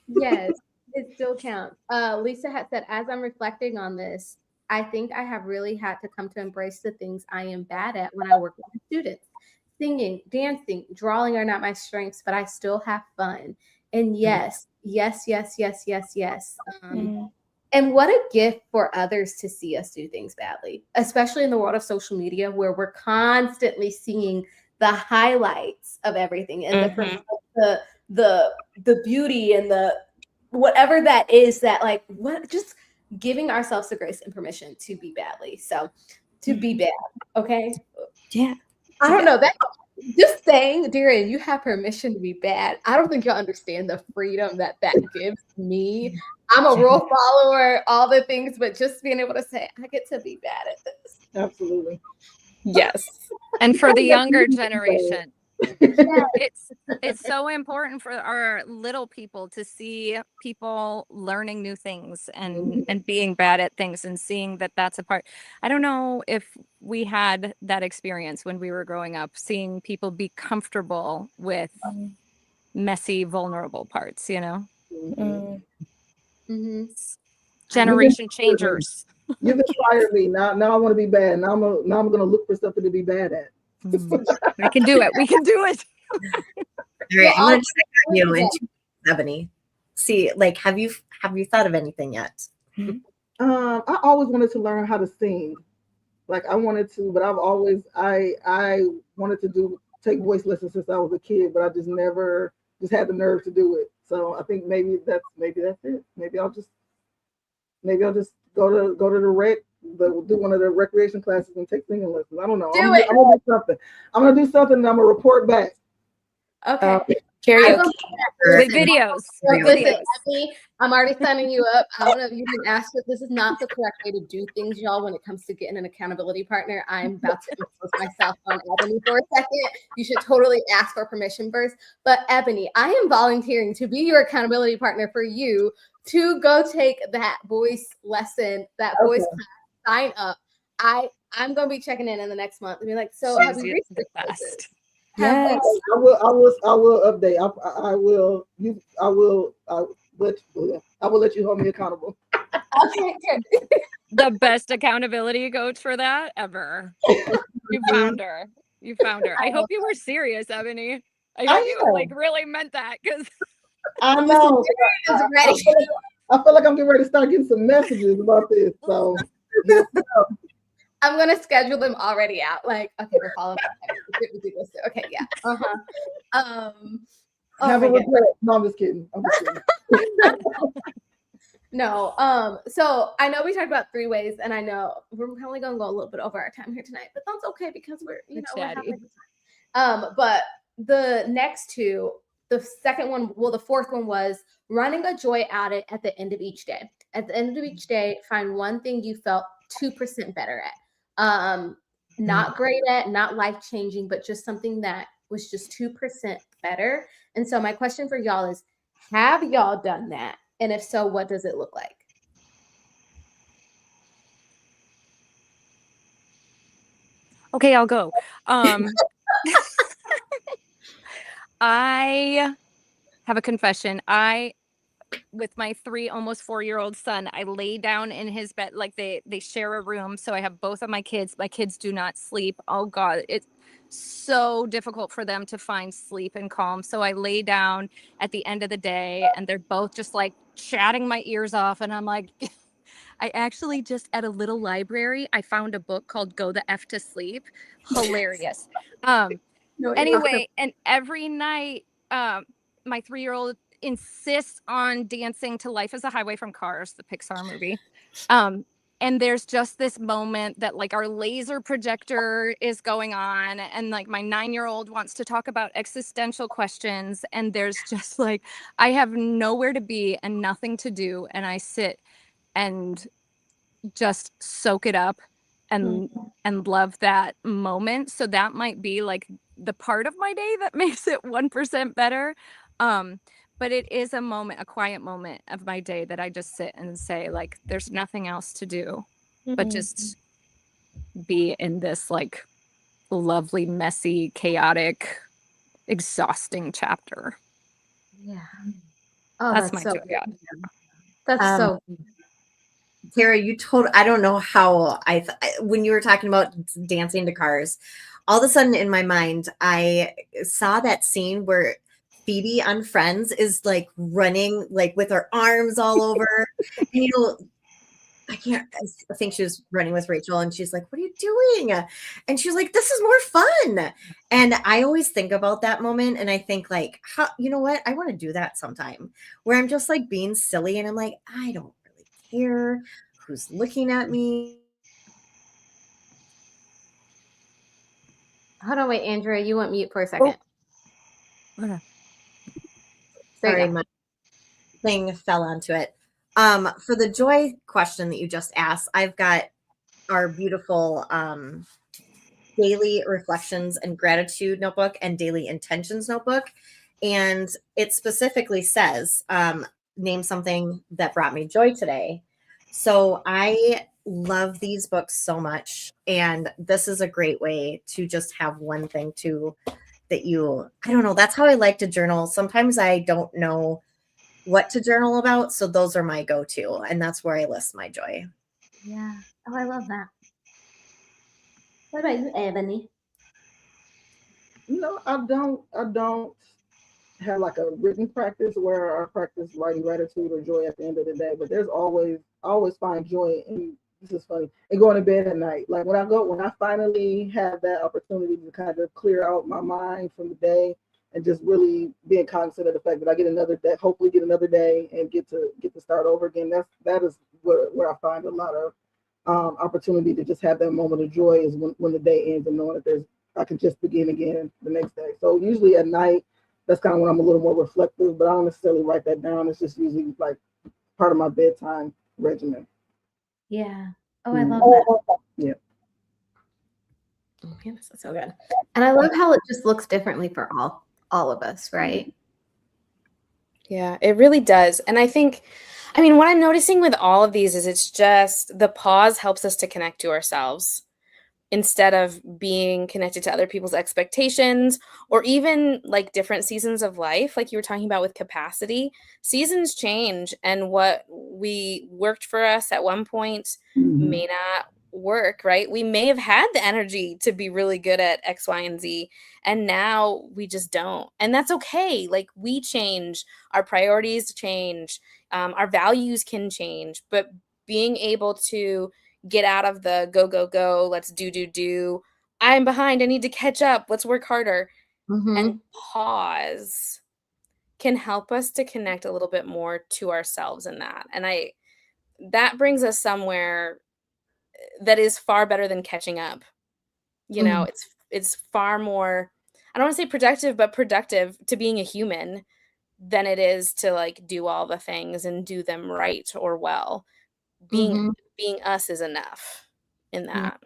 Yes, it still counts. Lisa had said, as I'm reflecting on this, I think I have really had to come to embrace the things I am bad at when I work with students. Singing, dancing, drawing are not my strengths, but I still have fun. And yes. And what a gift for others to see us do things badly, especially in the world of social media where we're constantly seeing the highlights of everything and the beauty and the whatever that is that like what just giving ourselves the grace and permission to be badly. So to be bad. Okay. Yeah. I don't know that. Just saying, Darian, you have permission to be bad. I don't think y'all understand the freedom that gives me. I'm a rule follower, all the things, but just being able to say, I get to be bad at this. Absolutely. Yes. And for the younger generation, it's so important for our little people to see people learning new things and being bad at things and seeing that that's a part. I don't know if we had that experience when we were growing up, seeing people be comfortable with messy, vulnerable parts, you know? Mm-hmm. Generation changers. You've inspired me. Now I want to be bad. Now I'm gonna look for something to be bad at. We can do it. We can do it. All right, I'm gonna check on you in 270. See, like, have you thought of anything yet? I always wanted to learn how to sing. Like I wanted to, but I've always I wanted to take voice lessons since I was a kid, but I just never had the nerve to do it. So I think maybe that's it. Maybe I'll just go to the rec, do one of the recreation classes and take singing lessons. I don't know. I'm gonna do something. I'm gonna do something and I'm gonna report back. Okay. Karaoke. With videos. Listen, Emmy, I'm already signing you up. I don't know if you didn't ask, but this is not the correct way to do things, y'all, when it comes to getting an accountability partner. I'm about to expose myself on Ebony for a second. You should totally ask for permission first. But Ebony, I am volunteering to be your accountability partner for you to go take that voice lesson, that voice class, sign up. I'm going to be checking in the next month and be like, so have we reached the best? Yes. I will update. I will let you hold me accountable. Okay, good. The best accountability coach for that ever. You found her. I hope you were serious, Ebony. I hope you like really meant that because I know. I feel like I'm getting ready to start getting some messages about this. So I'm gonna schedule them already out. Like, okay, we're following up. Okay, yeah. Have a regret. No, I'm just kidding. No. So I know we talked about 3 ways, and I know we're probably gonna go a little bit over our time here tonight, but that's okay because we're having a time. But the next 2, the second one, the fourth one was running a joy audit at the end of each day. At the end of each day, find one thing you felt 2% better at. Not great at, not life-changing, but just something that was just 2% better. And so my question for y'all is, have y'all done that? And if so, what does it look like? Okay, I'll go. I have a confession. With my 3, almost 4-year-old son, I lay down in his bed, like they share a room. So I have both of my kids. My kids do not sleep. Oh God, it's so difficult for them to find sleep and calm. So I lay down at the end of the day and they're both just like chatting my ears off. And I'm like, I actually just at a little library, I found a book called Go the F to Sleep. Hilarious. Anyway, and every night, my 3-year-old insists on dancing to Life is a Highway from Cars, the Pixar movie. And there's just this moment that like our laser projector is going on and like my 9-year-old wants to talk about existential questions. And there's just like, I have nowhere to be and nothing to do. And I sit and just soak it up and love that moment. So that might be like the part of my day that makes it 1% better. But it is a moment, a quiet moment of my day that I just sit and say, like, there's nothing else to do, but just be in this like lovely, messy, chaotic, exhausting chapter. Yeah. Oh, that's my joy. That's so Tara, I don't know how when you were talking about dancing to Cars, all of a sudden in my mind, I saw that scene where Phoebe on Friends is like running like with her arms all over. And, I think she was running with Rachel and she's like, what are you doing? And she's like, this is more fun. And I always think about that moment and I think like, you know what? I want to do that sometime where I'm just like being silly and I'm like, I don't really care who's looking at me. Hold on, wait, Andrea, you went mute for a second. Okay. There you Sorry, go. my thing fell onto it. For the joy question that you just asked, I've got our beautiful daily reflections and gratitude notebook and daily intentions notebook. And it specifically says, name something that brought me joy today. So I love these books so much. And this is a great way to just have one thing to that I don't know, that's how I like to journal. Sometimes I don't know what to journal about. So those are my go-to. And that's where I list my joy. Yeah. Oh, I love that. What about you, Ebony? No, I don't have like a written practice where I practice writing gratitude or joy at the end of the day, but there's I always find joy in, this is funny, and going to bed at night. Like when I finally have that opportunity to kind of clear out my mind from the day and just really being cognizant of the fact that I get another day, hopefully get another day and get to start over again. That is where I find a lot of opportunity to just have that moment of joy is when the day ends and knowing that I can just begin again the next day. So usually at night, that's kind of when I'm a little more reflective, but I don't necessarily write that down. It's just usually like part of my bedtime regimen. Yeah. Oh, I love that. Yeah. Oh, man, this is so good. And I love how it just looks differently for all of us, right? Yeah, it really does. And I think, I mean, what I'm noticing with all of these is it's just the pause helps us to connect to ourselves instead of being connected to other people's expectations or even like different seasons of life. Like you were talking about with capacity, seasons change, and what we worked for us at one point may not work, right? We may have had the energy to be really good at X, Y, and Z, and now we just don't. And that's okay. Like we change, our priorities change, our values can change, but being able to get out of the go, go, go, let's do. I'm behind. I need to catch up. Let's work harder. And pause can help us to connect a little bit more to ourselves in that. And that brings us somewhere that is far better than catching up. You know, it's far more, I don't want to say productive, but productive to being a human than it is to like do all the things and do them right or well. Being us is enough in that.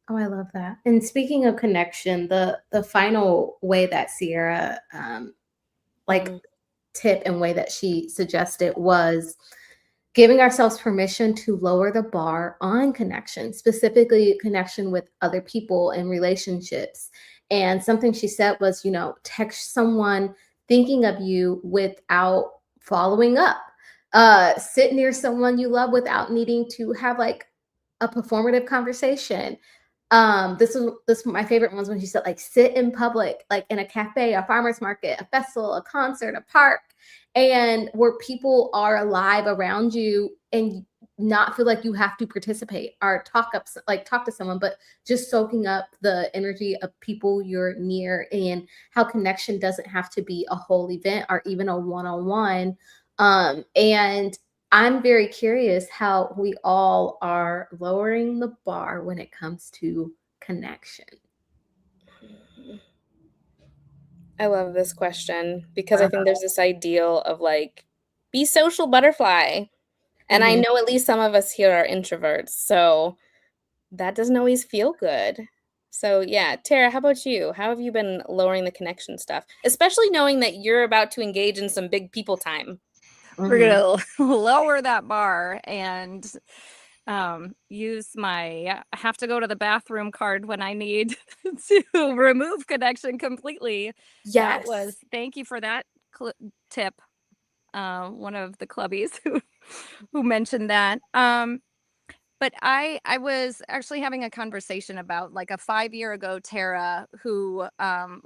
Oh, I love that. And speaking of connection, the final way that Sierra tip and way that she suggested was giving ourselves permission to lower the bar on connection, specifically connection with other people and relationships. And something she said was, text someone thinking of you without following up. Sit near someone you love without needing to have like a performative conversation. This my favorite ones when she said like sit in public, like in a cafe, a farmer's market, a festival, a concert, a park, and where people are alive around you and not feel like you have to participate or talk to someone, but just soaking up the energy of people you're near, and how connection doesn't have to be a whole event or even a one-on-one. And I'm very curious how we all are lowering the bar when it comes to connection. I love this question because I think there's this ideal of like, be social butterfly. And I know at least some of us here are introverts, so that doesn't always feel good. So yeah, Tara, how about you? How have you been lowering the connection stuff, especially knowing that you're about to engage in some big people time? We're gonna lower that bar and use my have to go to the bathroom card when I need to remove connection completely. Yes. Thank you for that tip. One of the clubbies who mentioned that. But I was actually having a conversation about like a 5 year ago Tara who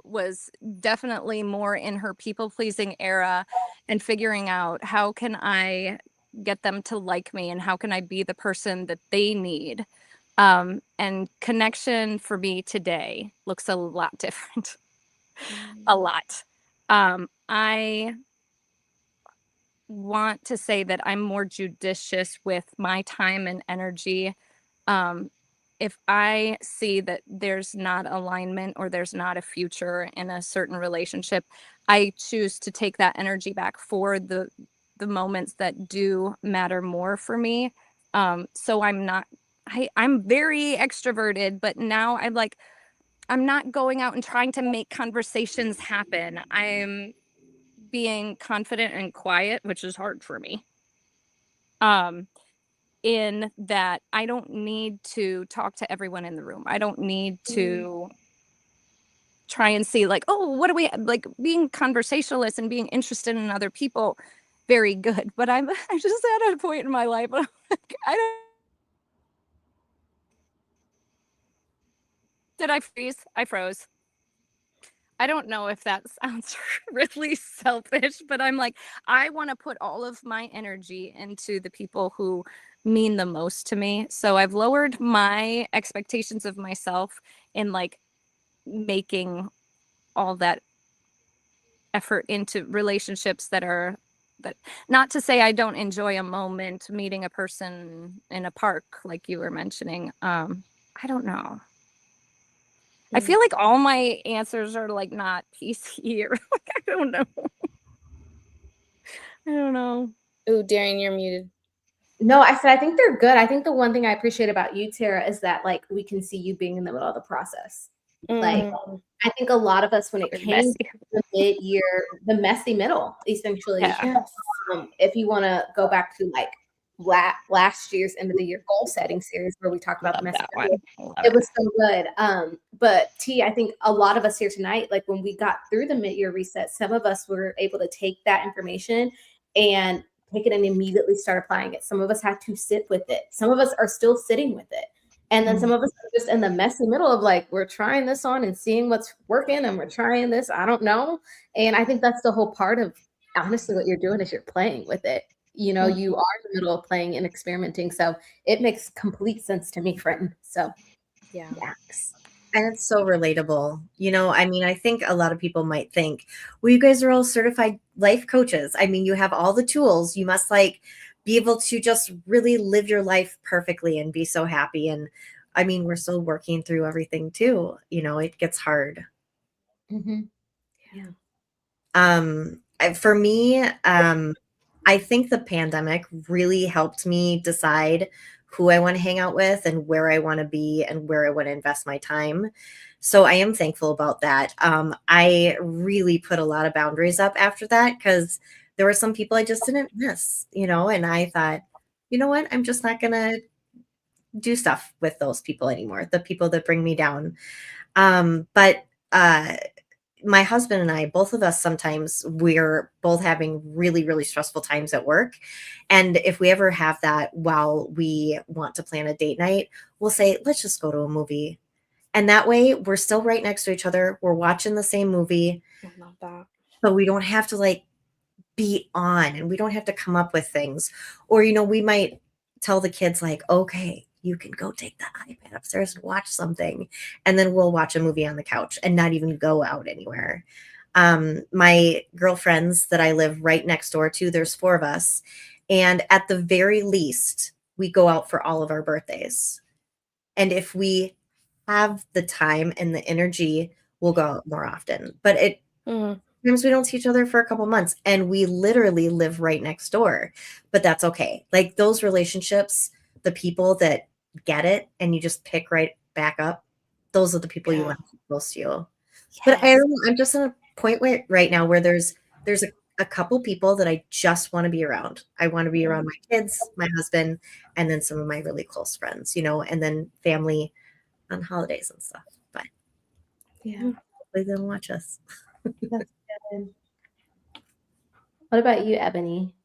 was definitely more in her people pleasing era and figuring out how can I get them to like me and how can I be the person that they need. And connection for me today looks a lot different. A lot. I want to say that I'm more judicious with my time and energy. if I see that there's not alignment or there's not a future in a certain relationship, I choose to take that energy back for the moments that do matter more for me. So I'm very extroverted, but now I'm not going out and trying to make conversations happen. I'm being confident and quiet, which is hard for me. In that I don't need to talk to everyone in the room. I don't need to try and see like, oh, what do we like being conversationalist and being interested in other people. Very good. But I'm just at a point in my life where I'm like, I don't. Did I freeze? I froze. I don't know if that sounds really selfish, but I'm like, I want to put all of my energy into the people who mean the most to me. So I've lowered my expectations of myself in like making all that effort into relationships that not to say I don't enjoy a moment meeting a person in a park like you were mentioning. I don't know. I feel like all my answers are like not PC or like I don't know. I don't know. Ooh, Darian, you're muted. No, I said I think they're good. I think the one thing I appreciate about you, Tara, is that like we can see you being in the middle of the process. Like I think a lot of us when it came to the mid-year, the messy middle, essentially. Yeah. If you want to go back to like last year's end of the year goal setting series where we talked about the messy middle, it was so good. But T, I think a lot of us here tonight, like when we got through the mid-year reset, some of us were able to take that information and take it and immediately start applying it. Some of us had to sit with it. Some of us are still sitting with it. And then some of us are just in the messy middle of like, we're trying this on and seeing what's working and we're trying this. I don't know. And I think that's the whole part of honestly what you're doing is you're playing with it. You know, you are in the middle of playing and experimenting. So it makes complete sense to me, friend. So yeah. And it's so relatable. You know, I mean, I think a lot of people might think, well, you guys are all certified life coaches. I mean, you have all the tools. You must like be able to just really live your life perfectly and be so happy. And I mean, we're still working through everything too. You know, it gets hard. For me, I think the pandemic really helped me decide who I want to hang out with and where I want to be and where I want to invest my time. So I am thankful about that. I really put a lot of boundaries up after that because there were some people I just didn't miss, you know, and I thought, you know what, I'm just not going to do stuff with those people anymore, the people that bring me down. But my husband and I, both of us, sometimes we're both having really, really stressful times at work. And if we ever have that while we want to plan a date night, we'll say, let's just go to a movie. And that way we're still right next to each other. We're watching the same movie. I love that. But we don't have to like be on and we don't have to come up with things. Or, you know, we might tell the kids like, okay, you can go take the iPad upstairs and watch something. And then we'll watch a movie on the couch and not even go out anywhere. My girlfriends that I live right next door to, there's 4 of us. And at the very least, we go out for all of our birthdays. And if we have the time and the energy, we'll go out more often. But sometimes we don't see each other for a couple months and we literally live right next door. But that's okay. Like those relationships, the people that get it and you just pick right back up, those are the people you want to keep close to you. Yes. But I'm just in a point right now where there's a couple people that I just want to be around. I want to be around my kids, my husband, and then some of my really close friends, you know, and then family on holidays and stuff. But hopefully they don't watch us. That's good. What about you, Ebony?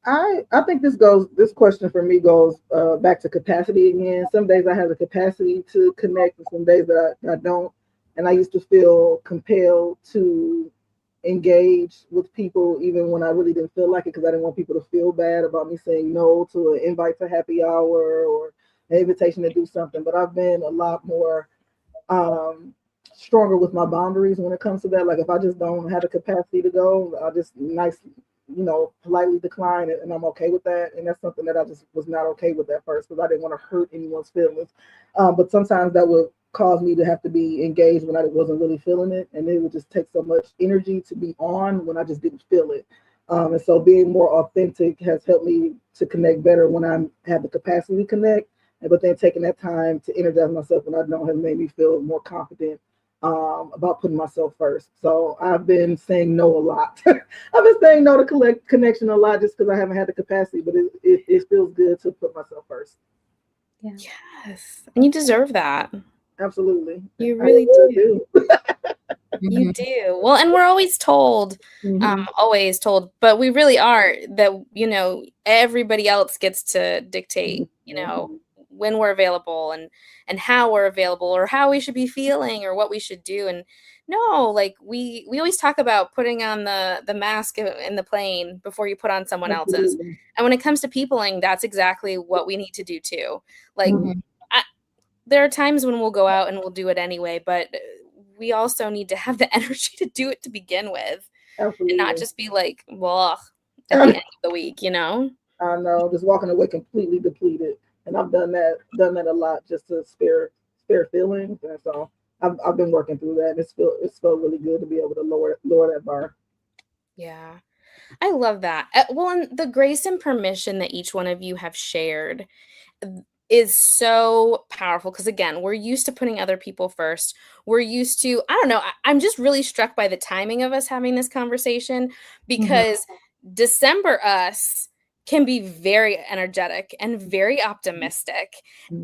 I think this question for me goes back to capacity again. Some days I have the capacity to connect and some days that I don't. And I used to feel compelled to engage with people even when I really didn't feel like it because I didn't want people to feel bad about me saying no to an invite to happy hour or an invitation to do something. But I've been a lot more stronger with my boundaries when it comes to that. Like if I just don't have the capacity to go, I'll just politely decline it, and I'm okay with that. And that's something that I just was not okay with at first because I didn't want to hurt anyone's feelings. But sometimes that would cause me to have to be engaged when I wasn't really feeling it, and it would just take so much energy to be on when I just didn't feel it. And so being more authentic has helped me to connect better when I have the capacity to connect, but then taking that time to energize myself when I don't has made me feel more confident about putting myself first. So I've been saying no a lot. I've been saying no to connection a lot just because I haven't had the capacity, but it feels good to put myself first. Yeah. Yes. And you deserve that. Absolutely. You really do. You Mhm. do. Well, and we're always told, but we really are that, everybody else gets to dictate, when we're available and how we're available or how we should be feeling or what we should do. And no, like we always talk about putting on the mask in the plane before you put on someone else's. And when it comes to peopling, that's exactly what we need to do too. Like there are times when we'll go out and we'll do it anyway, but we also need to have the energy to do it to begin with. Absolutely. And not just be like, well, at the end of the week, I know, just walking away completely depleted. And I've done that a lot just to spare feelings. And so I've been working through that. And it's felt really good to be able to lower that bar. Yeah. I love that. Well, and the grace and permission that each one of you have shared is so powerful because again, we're used to putting other people first. We're used to, I don't know, I'm just really struck by the timing of us having this conversation because December us can be very energetic and very optimistic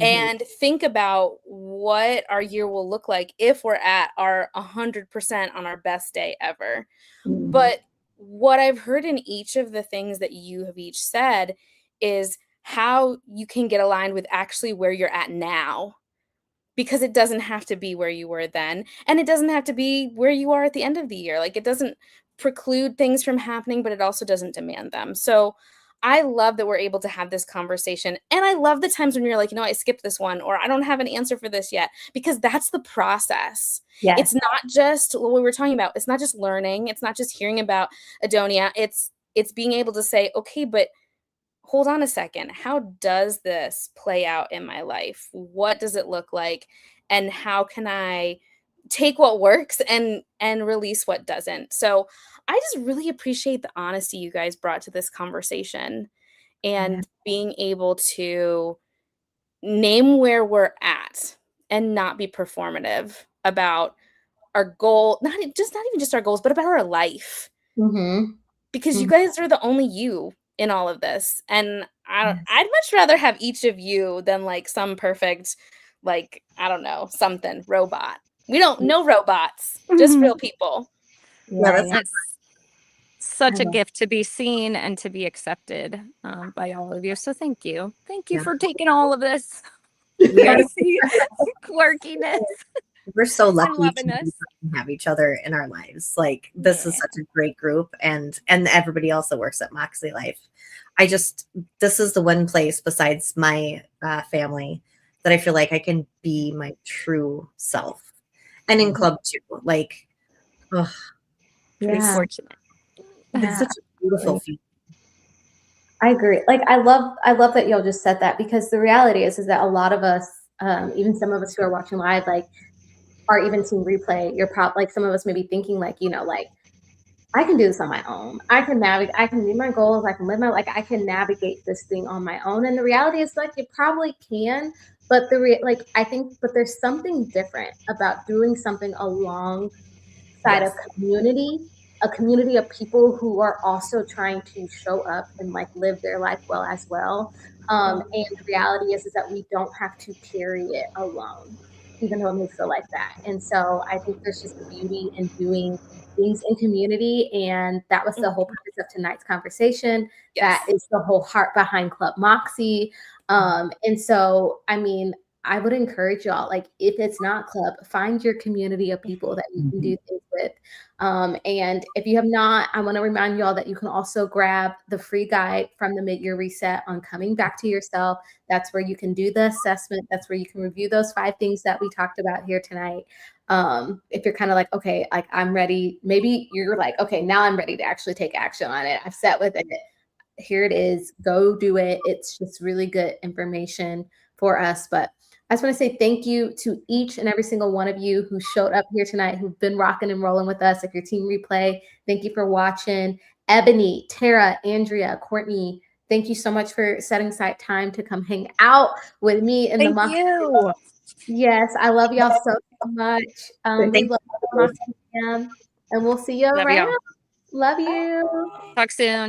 and think about what our year will look like if we're at our 100% on our best day ever. But what I've heard in each of the things that you have each said is how you can get aligned with actually where you're at now, because it doesn't have to be where you were then, and it doesn't have to be where you are at the end of the year. Like it doesn't preclude things from happening, but it also doesn't demand them. So I love that we're able to have this conversation, and I love the times when you're like, I skipped this one, or I don't have an answer for this yet, because that's the process. Yes. It's not just what we were talking about. It's not just learning. It's not just hearing about Adonia. It's being able to say, okay, but hold on a second. How does this play out in my life? What does it look like? And how can I take what works and release what doesn't? So I just really appreciate the honesty you guys brought to this conversation and being able to name where we're at and not be performative about our goal, not even just our goals, but about our life. Because you guys are the only you in all of this. And I'd much rather have each of you than like some perfect, like, I don't know, something robot. We don't know robots, just real people. Yeah, It's such a gift to be seen and to be accepted by all of you. So thank you. Thank you for taking all of this quirkiness. We're so lucky loving to us. have each other in our lives. Like this is such a great group, and everybody else that works at MäksēLife. This is the one place besides my family that I feel like I can be my true self, and in club too. Like, Pretty fortunate. It's such a beautiful feeling. I agree. Like I love that y'all just said that, because the reality is that a lot of us, even some of us who are watching live, like, or even seeing replay, like some of us may be thinking like, like, I can do this on my own. I can meet my goals. I can live I can navigate this thing on my own. And the reality is like, you probably can, but I think, but there's something different about doing something alongside a community of people who are also trying to show up and like live their life well as well. And the reality is that we don't have to carry it alone, even though it may feel like that. And so I think there's just a beauty in doing things in community. And that was the whole purpose of tonight's conversation. That is the whole heart behind Club Moxie. And so, I mean, I would encourage y'all, like, if it's not club, find your community of people that you can do things with. And if you have not, I want to remind y'all that you can also grab the free guide from the Mid-Year Reset on coming back to yourself. That's where you can do the assessment. That's where you can review those 5 things that we talked about here tonight. If you're kind of like, okay, like I'm ready, maybe you're like, okay, now I'm ready to actually take action on it. I've sat with it. Here it is. Go do it. It's just really good information for us. But I just want to say thank you to each and every single one of you who showed up here tonight, who've been rocking and rolling with us. If your team replay, thank you for watching. Ebony, Tara, Andrea, Courtney, thank you so much for setting aside time to come hang out with me in the Thank you. Yes, I love y'all so much. We love you, and we'll see you Love y'all. around. Love you. Talk soon.